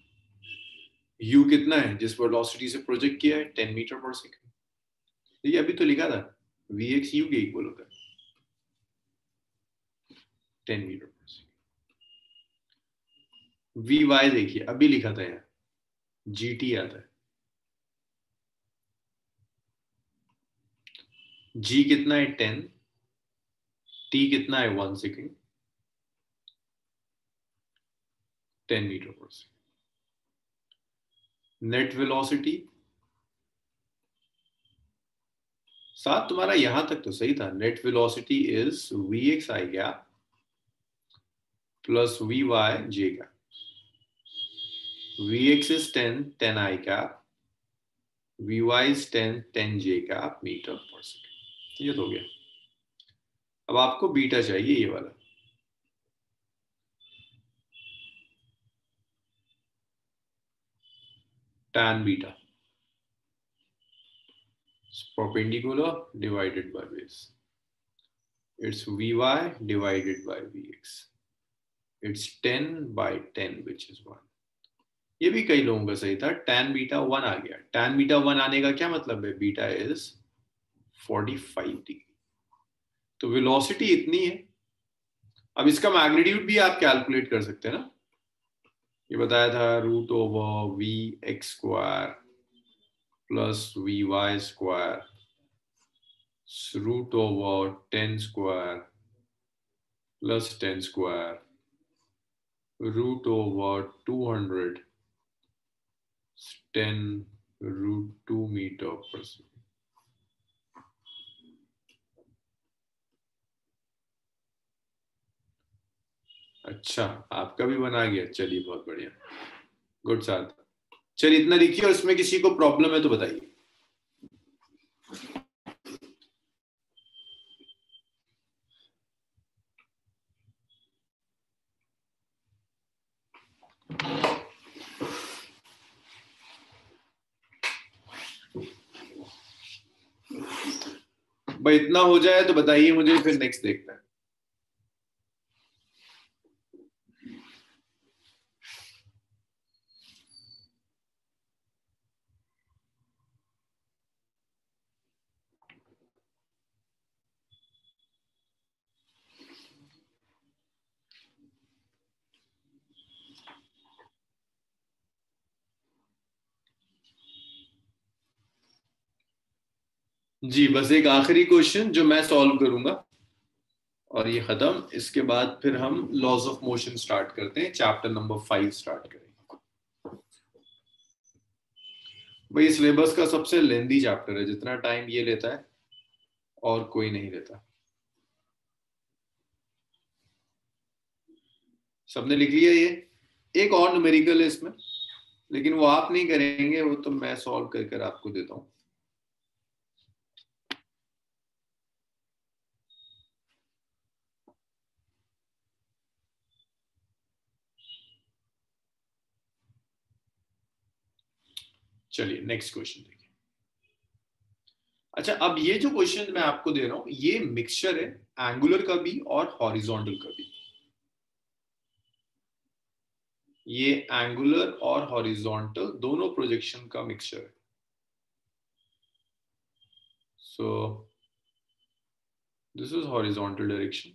यू कितना है जिस वेलोसिटी से प्रोजेक्ट किया है, 10 मीटर पर सेकंड। देखिए अभी तो लिखा था वी एक्स यू के इक्वल होता है 10 metre per second. We Y देखिए अभी लिखा था यार, जी टी आता है। जी कितना है 10, टी कितना है 1 second, 10 metre per second. Net velocity साथ तुम्हारा यहां तक तो सही था। Net velocity is V X I cap plus V Y J cap. V X is 10 10 I cap, V Y is 10 10 J cap metre per second. ये तो हो गया। अब आपको बीटा चाहिए ये वाला। tan beta perpendicular divided by base, it's vy divided by vx, it's 10 by 10 which is 1। ये भी कई लोगों का सही था, tan बीटा 1 आ गया। tan बीटा 1 आने का क्या मतलब है, बीटा इज 45 डिग्री। तो वेलोसिटी इतनी है। अब इसका मैग्नीट्यूड भी आप कैलकुलेट कर सकते हैं ना, ये बताया था root over V X square plus V Y square root over 10 square plus 10 square root over 200 10 root 2 metre per second. अच्छा आपका भी बना गया, चलिए बहुत बढ़िया, गुड साथ। चलिए इतना लिखिए, और इसमें किसी को प्रॉब्लम है तो बताइए। भाई इतना हो जाए तो बताइए मुझे, फिर नेक्स्ट देखते हैं। जी बस एक आखिरी क्वेश्चन जो मैं सॉल्व करूंगा और ये खत्म। इसके बाद फिर हम लॉज ऑफ मोशन स्टार्ट करते हैं, चैप्टर नंबर 5 स्टार्ट करेंगे। भाई सिलेबस का सबसे लेंदी चैप्टर है, जितना टाइम ये लेता है और कोई नहीं लेता। सबने लिख लिया ये? एक और न्यूमेरिकल है इसमें, लेकिन वो आप नहीं करेंगे, वो तो मैं सॉल्व कर कर आपको देता हूँ। चलिए नेक्स्ट क्वेश्चन देखिए। अच्छा, अब ये जो क्वेश्चन मैं आपको दे रहा हूं ये मिक्सचर है एंगुलर का भी और हॉरिजॉन्टल का भी। ये एंगुलर और हॉरिजॉन्टल दोनों प्रोजेक्शन का मिक्सचर है। So this is horizontal direction.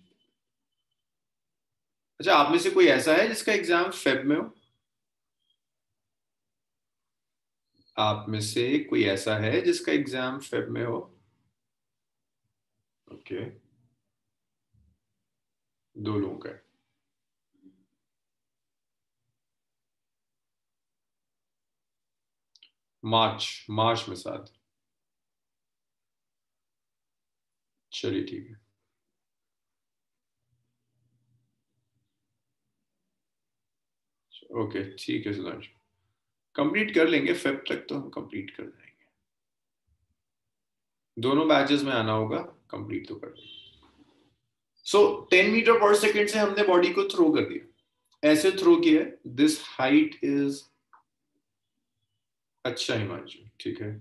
अच्छा, आप में से कोई ऐसा है जिसका एग्जाम फेब में हो? आप में से कोई ऐसा है जिसका एग्जाम फेब में हो? ओके, दो लोगों का है। मार्च, मार्च में साथ। चलिए ठीक है। ओके ठीक है सुधांशु, कंप्लीट कर लेंगे फेब तक, तो हम कंप्लीट कर देंगे। दोनों बैचेस में आना होगा, कंप्लीट तो कर देंगे। सो 10 मीटर पर सेकेंड से हमने बॉडी को थ्रो कर दिया, ऐसे थ्रो किया। दिस हाइट इज, अच्छा हिमांशु ठीक है,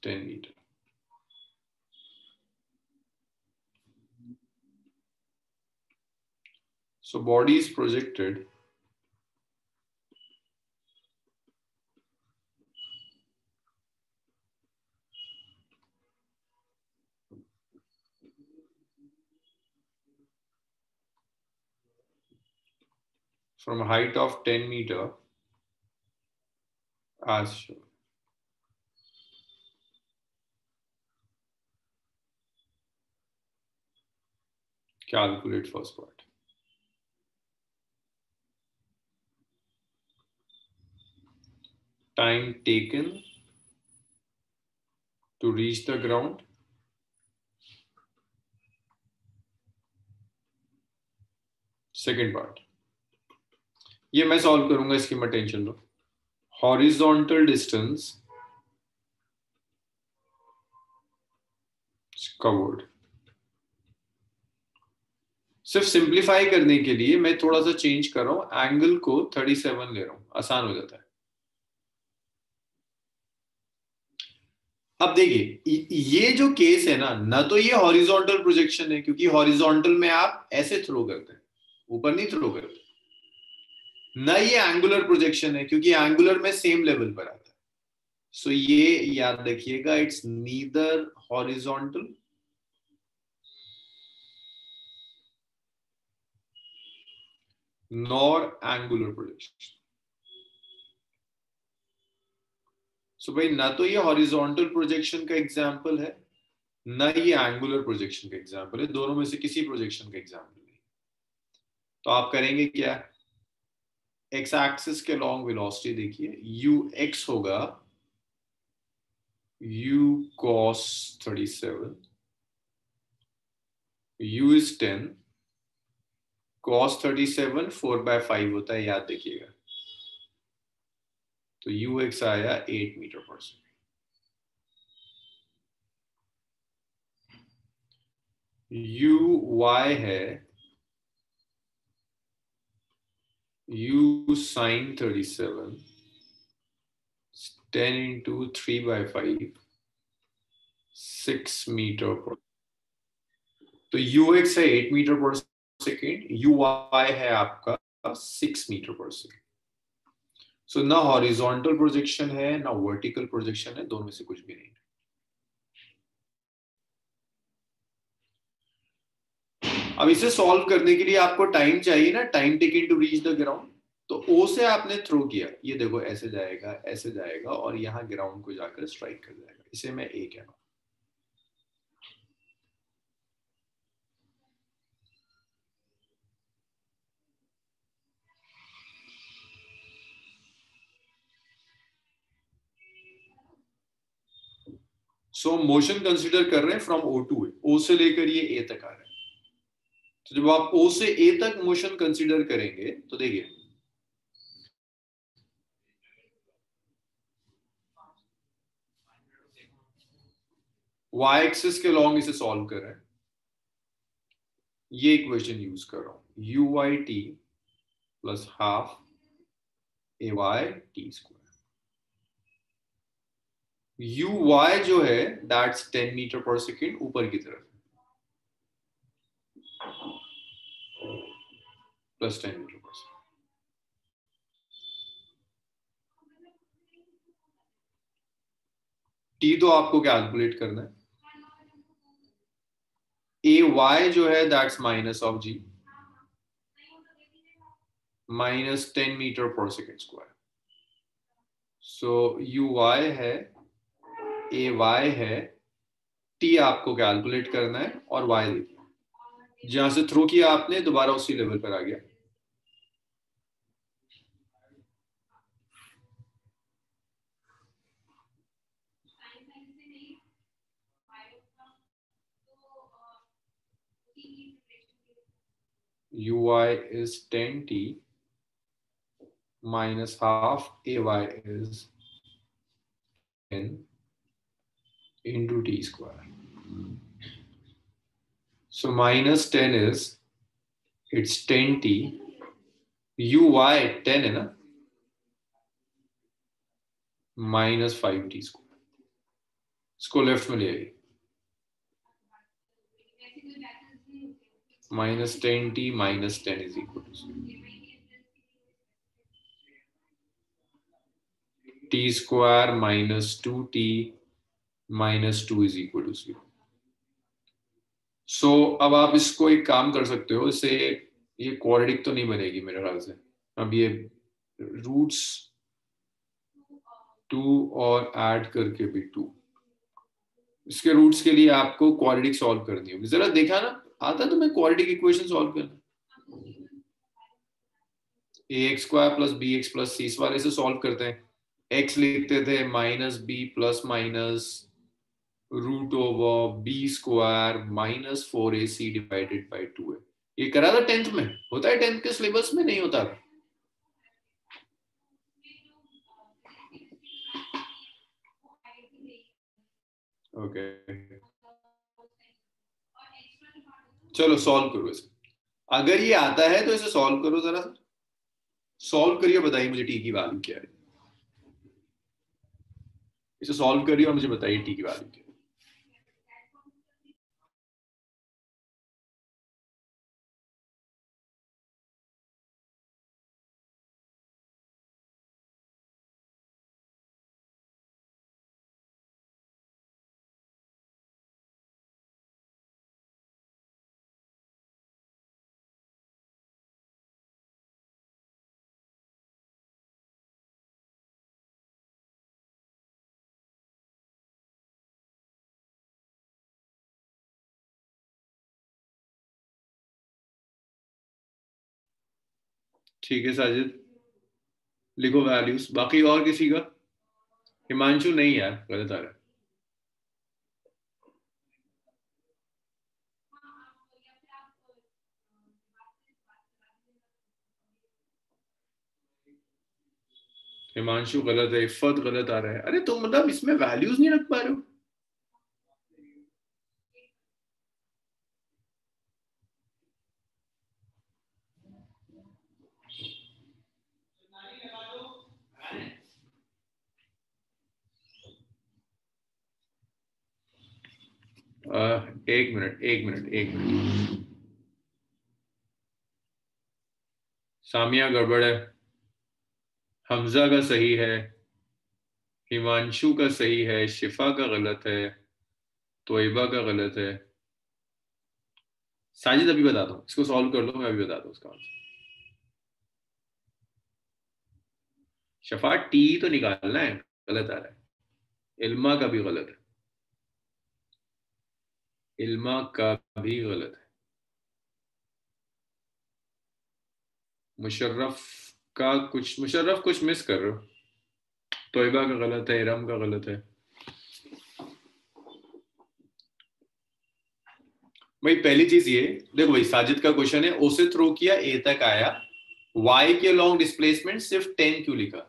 10 metre. So body is projected from a height of 10 meter as shown. Calculate first part. Time taken to reach the ground. Second part. ये मैं सॉल्व करूंगा, इसकी मत टेंशन लो। Horizontal distance covered. सिर्फ सिंप्लीफाई करने के लिए मैं थोड़ा सा चेंज कर रहा हूं, एंगल को 37 ले रहा हूं, आसान हो जाता है। अब देखिए ये जो केस है ना, ना तो ये हॉरिजॉन्टल प्रोजेक्शन है, क्योंकि हॉरिजॉन्टल में आप ऐसे थ्रो करते हैं, ऊपर नहीं थ्रो करते। ना ये एंगुलर प्रोजेक्शन है, क्योंकि एंगुलर में सेम लेवल पर आता है। सो ये याद रखिएगा, it's neither horizontal nor angular projection. So भाई ना तो ये हॉरिजॉन्टल प्रोजेक्शन का एग्जाम्पल है, ना ये एंगुलर प्रोजेक्शन का एग्जाम्पल है, दोनों में से किसी प्रोजेक्शन का एग्जाम्पल नहीं। तो आप करेंगे क्या, एक्स एक्सिस के लॉन्ग वेलोसिटी देखिए, यू एक्स होगा u cos 37, u is 10, cos 37 4/5 होता है, याद देखिएगा। तो यू एक्स आया 8 metre per second. You Y है u sin 37 10 into 3 by 5 6 metre पर। तो ux है 8 मीटर पर सेकेंड, uy है आपका 6 मीटर पर सेकेंड। सो ना हॉरिजॉन्टल प्रोजेक्शन है ना वर्टिकल प्रोजेक्शन है, दोनों में से कुछ भी नहीं। अब इसे सॉल्व करने के लिए आपको टाइम चाहिए ना, time taken to reach the ground. तो ओ से आपने थ्रो किया, ये देखो ऐसे जाएगा और यहाँ ग्राउंड को जाकर स्ट्राइक कर जाएगा, इसे मैं ए कहना। सो मोशन कंसीडर कर रहे हैं from O to A, O से लेकर ये ए तक आ रहा है। तो जब आप ओ से ए तक मोशन कंसीडर करेंगे तो देखिए वाई एक्सिस के लॉन्ग इसे सॉल्व कर रहे हैं, ये इक्वेशन यूज कर रहा हूं, U Y T plus half ए Y T square. U Y जो है दैट्स 10 मीटर पर सेकेंड ऊपर की तरफ, plus 10 metre per second. T तो आपको कैलकुलेट करना है, ए वाई जो है that's minus of G, minus 10 metre per second square. So U Y है, ए वाई है, टी आपको कैलकुलेट करना है और वाई देखिए जहां से थ्रो किया आपने दोबारा उसी लेवल पर आ गया। uy is 10t minus half ay is 10 into t square. So minus 10 is, it's 10t, uy 10 है ना, minus 5t square, इसको लेफ्ट में ले आइए, minus 10t minus 10 is equal to 0. t square minus 2t minus 2 is equal to 0. सो अब आप इसको एक काम कर सकते हो, इससे ये क्वाड्रेटिक तो नहीं बनेगी मेरे ख्याल से। अब ये रूट्स 2 और ऐड करके भी 2, इसके रूट्स के लिए आपको क्वाड्रेटिक सॉल्व करनी होगी। जरा देखा ना, आता तो मैं क्वाड्रेटिक इक्वेशन सॉल्व करना, A X square plus B X plus C, इस वाले से सॉल्व करते हैं। एक्स लिखते थे minus B plus minus root over B square minus 4ac divided by 2 है। ये करा था 10th में, होता है 10th के सिलेबस में, नहीं होता? ओके चलो सॉल्व करो इसे, अगर ये आता है तो इसे सॉल्व करो, जरा सॉल्व करिए, बताइए मुझे टी की वैल्यू क्या है। इसे सॉल्व करिए और मुझे बताइए टी की वैल्यू क्या है। ठीक है साजिद, लिखो वैल्यूज, बाकी और किसी का? हिमांशु नहीं यार, गलत आ रहा है। हिमांशु गलत है, इफ़त गलत आ रहा है। अरे तुम मतलब इसमें वैल्यूज नहीं रख पा रहे हो। एक मिनट, एक मिनट, एक मिनट। सामिया गड़बड़ है, हमजा का सही है, हिमांशु का सही है, शिफा का गलत है, तोयबा का गलत है। साजिद अभी बताता हूँ, इसको सॉल्व कर लो, मैं अभी बताता हूँ उसका आंसर। शफा टी तो निकालना है, गलत आ रहा है। इल्मा का भी गलत है, इल्मा का भी गलत है। मुशर्रफ का कुछ, मुशर्रफ कुछ मिस कर रहे हो। तोयबा का गलत है, इरम का गलत है। भाई पहली चीज ये देखो, भाई साजिद का क्वेश्चन है ओ से थ्रो किया ए तक आया, वाई के लॉन्ग डिस्प्लेसमेंट सिर्फ 10 क्यों लिखा।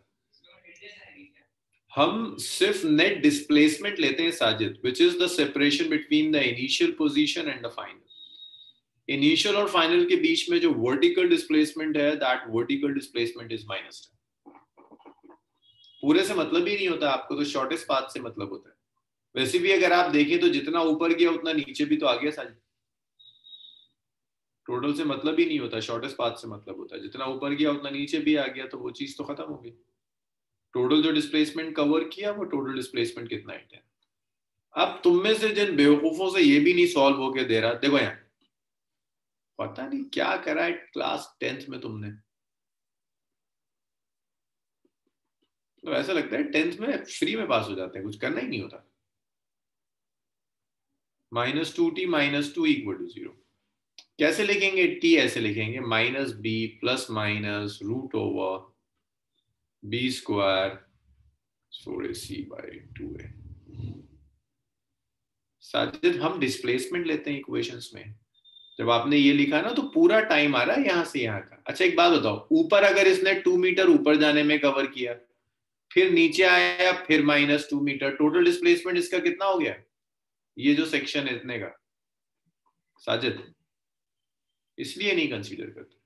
हम सिर्फ नेट डिस्प्लेसमेंट लेते हैं Sajid, which is the separation between the initial position and the final. Initial और फाइनल के बीच में जो वर्टिकल डिस्प्लेसमेंट है, दैट वर्टिकल डिस्प्लेसमेंट इज -10। पूरे से मतलब ही नहीं होता, आपको तो शॉर्टेस्ट पाथ से मतलब होता है। वैसे भी अगर आप देखें तो जितना ऊपर गया उतना नीचे भी तो आ गया साजिद। टोटल से मतलब ही नहीं होता, शॉर्टेस्ट पाथ से मतलब होता है। जितना ऊपर गया उतना नीचे भी आ गया, तो वो चीज तो खत्म हो गई। टोटल जो डिस्प्लेसमेंट कवर किया वो टोटल डिस्प्लेसमेंट कितना है। अब तुम में से जिन बेवकूफों से ये भी नहीं सॉल्व होके दे रहा, देखो यहाँ पता नहीं क्या करा है क्लास 10th में तुमने। तो ऐसा लगता है 10th में फ्री में पास हो जाते हैं, कुछ करना ही नहीं होता। -2t -2 = 0। कैसे लिखेंगे t? ऐसे लिखेंगे -b plus minus root over b square सोरे c/2a। साजिद हम डिस्प्लेसमेंट लेते हैं इक्वेशंस में। जब आपने ये लिखा ना तो पूरा टाइम आ रहा है यहाँ से यहाँ का। अच्छा एक बात बताओ, ऊपर अगर इसने 2 मीटर ऊपर जाने में कवर किया, फिर नीचे आया, फिर -2 मीटर, टोटल डिस्प्लेसमेंट इसका कितना हो गया? ये जो सेक्शन है इतने का साजिद, इसलिए नहीं कंसीडर करते।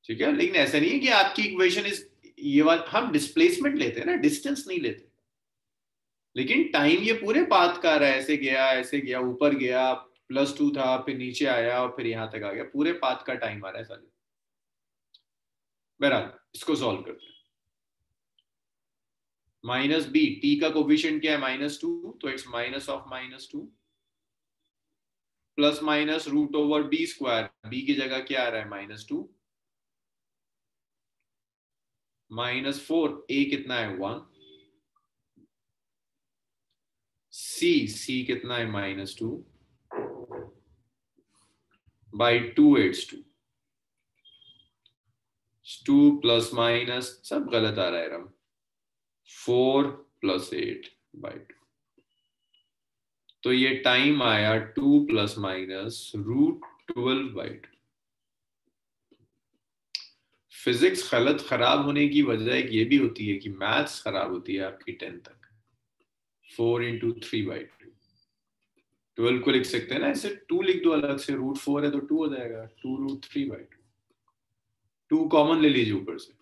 ठीक है, लेकिन ऐसा नहीं है कि आपकी इक्वेशन इस ये बात, हम डिस्प्लेसमेंट लेते हैं ना, डिस्टेंस नहीं लेते। लेकिन टाइम ये पूरे पाथ का आ रहा है, ऐसे गया, ऊपर गया, +2 था, फिर नीचे आया और फिर यहां तक आ गया, पूरे पाथ का टाइम आ रहा है साजिद। बहरहाल इसको सॉल्व करते हैं। -b, t का कोफिशिएंट क्या है? -2, तो it's minus of -2 plus minus root over b square. b की जगह क्या आ रहा है? -2 -4, a कितना है? 1, c कितना है? -2 बाई 2, इट्स 2। 2 प्लस माइनस सब गलत आ रहा है रम। 4 + 8/2। तो ये टाइम आया 2 प्लस माइनस √12/2। फिजिक्स गलत खराब होने की वजह एक ये भी होती है कि मैथ्स खराब होती है आपकी 10 तक। 4 × 3/2। 12 को लिख सकते हैं ना ऐसे, 2 लिख दो अलग से, √4 है तो 2 हो जाएगा, 2√3/2। 2 कॉमन ले लीजिए ऊपर से,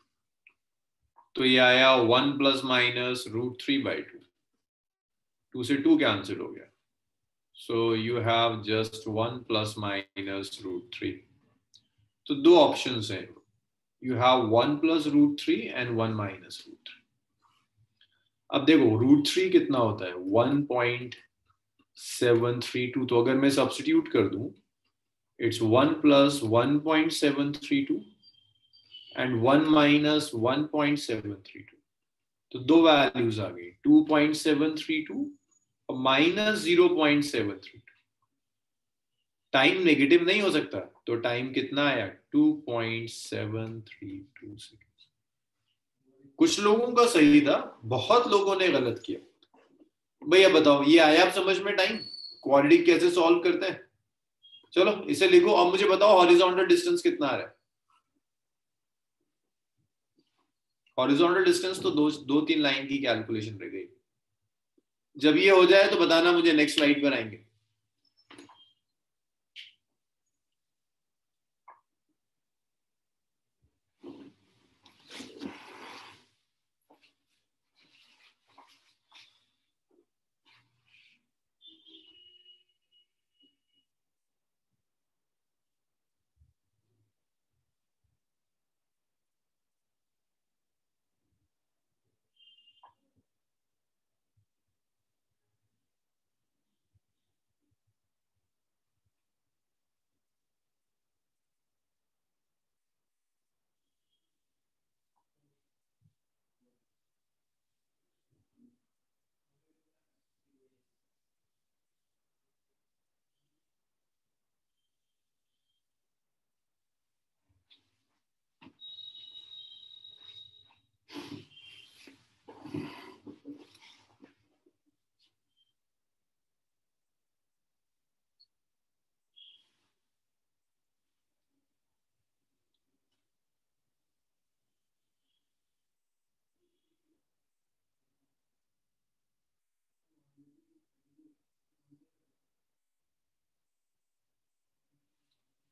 तो ये आया 1 + माइनस √3/2। 2 से 2 कैंसिल हो गया, so you have just 1 + minus √3। तो दो ऑप्शंस हैं, यू हैव 1 + √3 एंड 1 - √3। अब देखो √3 कितना होता है? 1.732। तो अगर मैं सब्स्टिट्यूट कर दूं, इट्स 1 + 1.732 एंड 1 - 1.732। तो दो वैल्यूज आ गई, 2.732 और -0.732। टाइम नेगेटिव नहीं हो सकता, तो टाइम कितना आया? 2.732 सेकेंड। कुछ लोगों का सही था, बहुत लोगों ने गलत किया। भैया बताओ, ये आया आप समझ में टाइम? क्वाड्रेटिक कैसे सॉल्व करते हैं? चलो इसे लिखो। अब मुझे बताओ हॉरिजॉन्टल डिस्टेंस कितना आ रहा है? हॉरिजॉन्टल डिस्टेंस तो दो तीन लाइन की कैलकुलेशन रह गई। जब ये हो जाए तो बताना मुझे, नेक्स्ट स्लाइड पर आएंगे।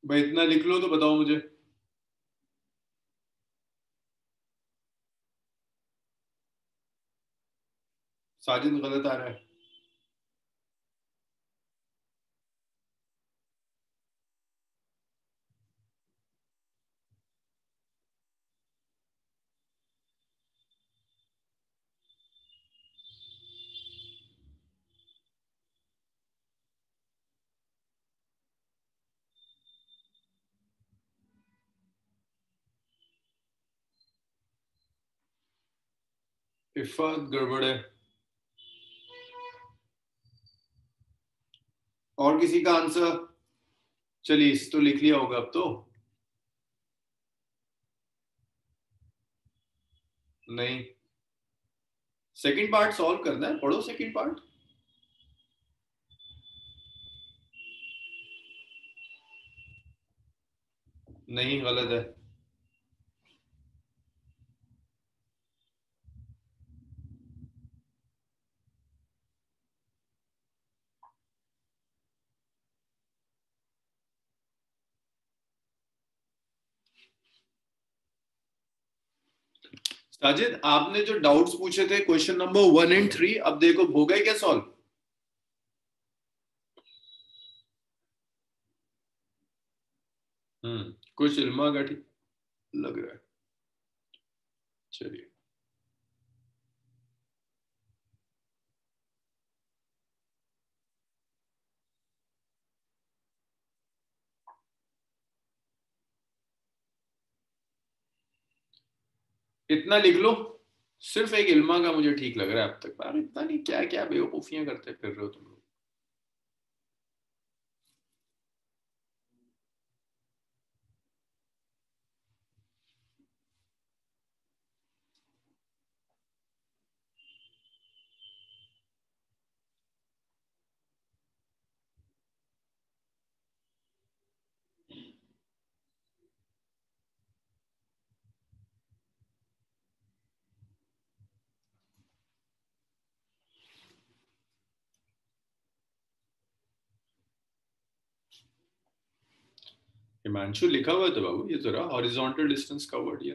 भाई इतना लिख लो तो बताओ मुझे। साजिद गलत आ रहा है। इफ़ात गड़बड़ है। और किसी का आंसर? चलिए, इस तो लिख लिया होगा अब तो। नहीं, सेकंड पार्ट सॉल्व करना है, पढ़ो सेकंड पार्ट। नहीं, गलत है। साजिद, आपने जो डाउट्स पूछे थे क्वेश्चन नंबर 1 और 3, अब देखो हो गए क्या सॉल्व? कुछ इल्मा का ठीक लग रहा है। चलिए, इतना लिख लो। सिर्फ एक इल्मा का मुझे ठीक लग रहा है अब तक, यार इतना नहीं, क्या क्या बेवकूफियां करते फिर रहे हो तुम लोग। हिमांशु लिखा हुआ है तो बाबू, ये जरा हॉरिजॉन्टल डिस्टेंस कवर्ड ये।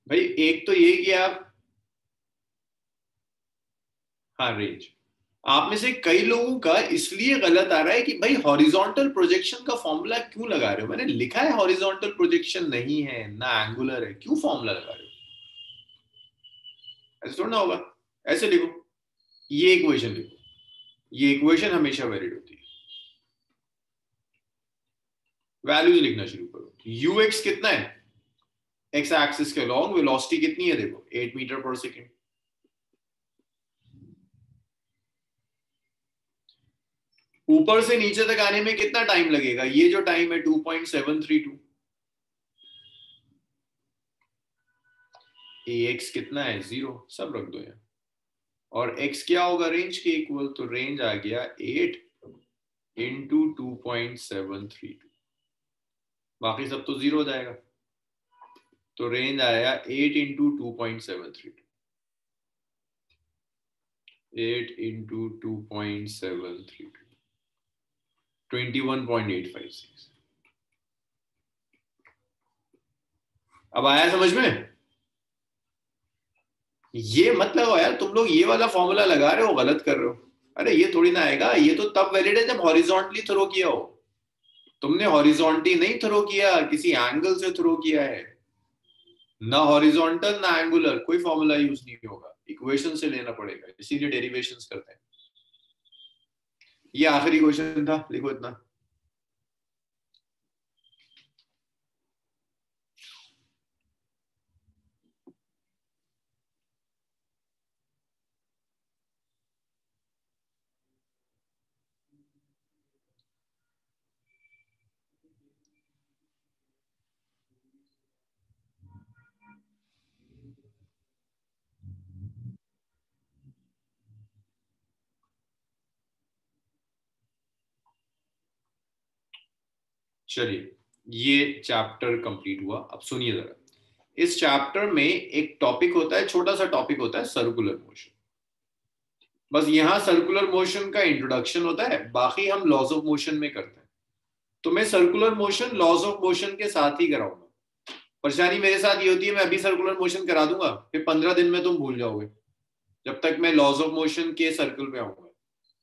भाई एक तो ये कि आप, हाँ रेंज, आप में से कई लोगों का इसलिए गलत आ रहा है कि भाई हॉरिजॉन्टल प्रोजेक्शन का फॉर्मूला क्यों लगा रहे हो? मैंने लिखा है हॉरिजॉन्टल प्रोजेक्शन नहीं है ना एंगुलर है, क्यों फॉर्मूला लगा रहे हो? ऐसे थोड़ा ना होगा। ऐसे लिखो, ये इक्वेशन लिखो, ये इक्वेशन हमेशा वैलिड होती है। वैल्यूज लिखना शुरू करो। यू एक्स कितना है? एक्स एक्सिस के लॉन्ग वेलोसिटी कितनी है? देखो 8 मीटर पर सेकेंड। ऊपर से नीचे तक आने में कितना टाइम लगेगा? ये जो टाइम है 2.732। एक्स कितना है? 0, सब रख दो यहाँ। और x क्या होगा रेंज के इक्वल? तो रेंज आ गया 8 इंटू 2.732। बाकी सब तो 0 हो जाएगा। तो रेंज आया 8 इंटू 2.732, 8 इंटू 2.732, 21.856। अब आया समझ में? ये मत लगाओ यार, तुम लोग ये वाला फॉर्मूला लगा रहे हो, गलत कर रहे हो। अरे ये थोड़ी ना आएगा, ये तो तब वैलिड है जब हॉरिजॉन्टली थ्रो किया हो। तुमने हॉरिजॉन्टली नहीं थ्रो किया, किसी एंगल से थ्रो किया है। ना हॉरिजॉन्टल ना एंगुलर, कोई फॉर्मूला यूज नहीं होगा, इक्वेशन से लेना पड़ेगा, इसीलिए डेरिवेशंस करते हैं। ये आखिरी क्वेश्चन था, लिखो इतना। चलिए, ये चैप्टर कंप्लीट हुआ। अब सुनिए जरा, इस चैप्टर में एक टॉपिक होता है, छोटा सा टॉपिक होता है, सर्कुलर मोशन। बस यहां सर्कुलर मोशन का इंट्रोडक्शन होता है, बाकी हम लॉज ऑफ मोशन में करते हैं। तो मैं circular motion laws of motion के साथ ही कराऊंगा। परेशानी मेरे साथ ये होती है, मैं अभी सर्कुलर मोशन करा दूंगा, फिर 15 दिन में तुम भूल जाओगे, जब तक मैं लॉज ऑफ मोशन के सर्कल पे आऊंगा।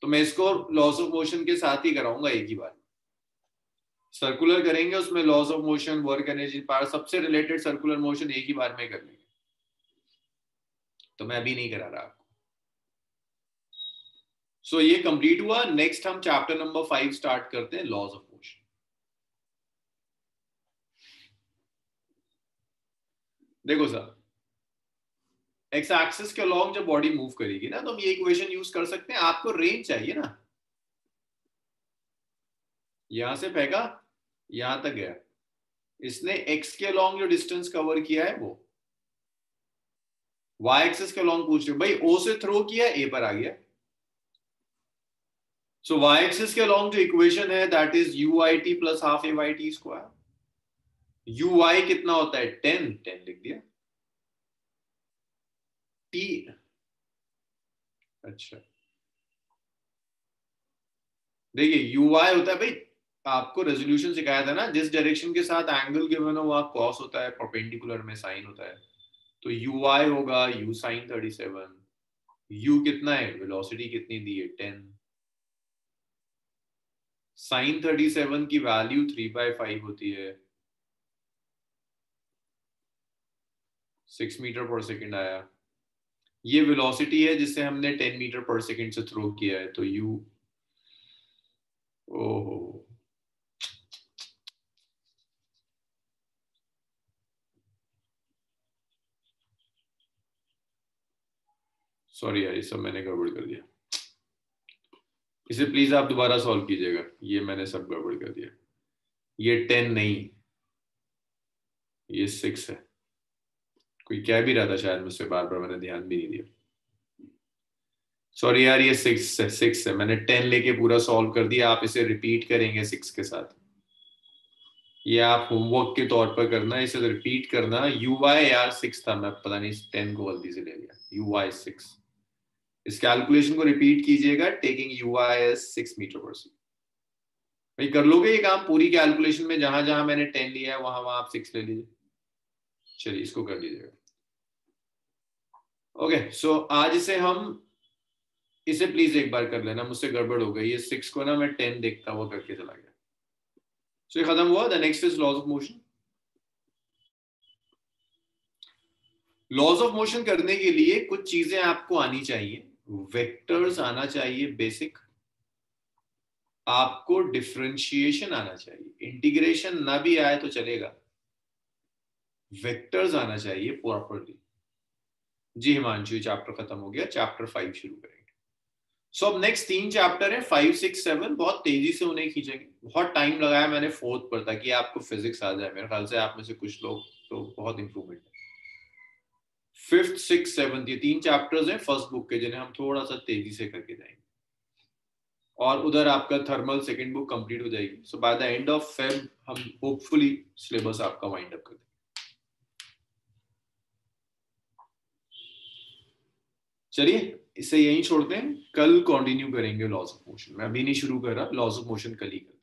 तो मैं इसको लॉज ऑफ मोशन के साथ ही कराऊंगा एक ही बार। सर्कुलर करेंगे, उसमें laws of motion, work, energy, power, सबसे रिलेटेड सर्कुलर मोशन एक ही बार में कर लेंगे। तो मैं अभी नहीं करा रहा आपको। सो ये कंप्लीट हुआ। नेक्स्ट हम चैप्टर नंबर 5 स्टार्ट करते हैं, लॉज ऑफ मोशन। देखो सर, एक्स एक्सिस के अलॉन्ग जब बॉडी मूव करेगी ना, तो हम ये इक्वेशन यूज कर सकते हैं। आपको रेंज चाहिए ना, यहां से फेंका, यहां तक गया, इसने एक्स के अलॉन्ग जो डिस्टेंस कवर किया है वो वाई एक्सिस के अलॉन्ग पूछ रहे हो। भाई ओ से थ्रो किया, ए पर आ गया। सो वाई एक्सिस के अलॉन्ग जो इक्वेशन है, that is U I T plus half A Y T square. U I कितना होता है? 10, 10 लिख दिया। टी, अच्छा देखिए, यू आई होता है भाई, आपको रेजोल्यूशन सिखाया था ना, जिस डायरेक्शन के साथ एंगल गिवन हो वहां कॉस होता है, परपेंडिकुलर में साइन होता है। तो यू आई होगा यू साइन 37। यू कितना है, वेलोसिटी कितनी दी है, 10। साइन 37 की वैल्यू 3/5 होती है, 6 मीटर पर सेकेंड आया। ये वेलोसिटी है जिससे हमने 10 मीटर पर सेकेंड से थ्रो किया है, तो यू, ओहो सॉरी यार, ये सब मैंने गड़बड़ कर दिया। इसे प्लीज आप दोबारा सॉल्व कीजिएगा, ये मैंने सब गड़बड़ कर दिया। ये 10 नहीं, ये 6 है। कोई कह भी रहा था शायद मुझसे, बार बार मैंने ध्यान भी नहीं दिया। सॉरी यार, ये 6 है, 6 है। मैंने 10 लेके पूरा सॉल्व कर दिया, आप इसे रिपीट करेंगे 6 के साथ। ये आप होमवर्क के तौर पर करना, इसे रिपीट करना। यू वाई यार 6 था, मैं पता नहीं 10 को गलती से ले लिया। यू वाई 6, इस कैलकुलेशन को रिपीट कीजिएगा, taking U I as 6 metre per second. भाई कर लोगे ये काम पूरी कैलकुलेशन में, जहां जहां मैंने 10 लिया है वहां वहां आप 6 ले लीजिए। चलिए इसको कर लीजिएगा। ओके सो आज इसे हम, इसे प्लीज एक बार कर लेना, मुझसे गड़बड़ हो गई। ये 6 को ना मैं 10 देखता हुआ करके चला गया। सो ये खत्म हुआ। The next is laws of motion. Laws of motion करने के लिए कुछ चीजें आपको आनी चाहिए। वेक्टर्स आना चाहिए बेसिक, आपको डिफरेंशिएशन आना चाहिए, इंटीग्रेशन ना भी आए तो चलेगा, वेक्टर्स आना चाहिए प्रॉपरली। जी हिमांशु, चैप्टर खत्म हो गया, चैप्टर 5 शुरू करेंगे। सो अब नेक्स्ट 3 चैप्टर है, 5, 6, 7। बहुत तेजी से उन्हें खींचेंगे। बहुत टाइम लगाया मैंने 4th पर, ताकि आपको फिजिक्स आ जाए। मेरे ख्याल से आप में से कुछ लोग तो बहुत इंप्रूवमेंट है। 5th, 6th, 7th, ये 3 चैप्टर्स हैं फर्स्ट बुक के, जिन्हें हम थोड़ा सा तेजी से करके जाएंगे। और उधर आपका थर्मल सेकंड बुक कंप्लीट हो जाएगी. So by the end of Feb हम होपफुली सिलेबस आपका वाइंड अप कर देंगे. चलिए इसे यहीं छोड़ते हैं, कल कंटिन्यू करेंगे लॉज ऑफ मोशन. मैं अभी नहीं शुरू कर रहा, लॉज ऑफ मोशन कल ही करेंगे.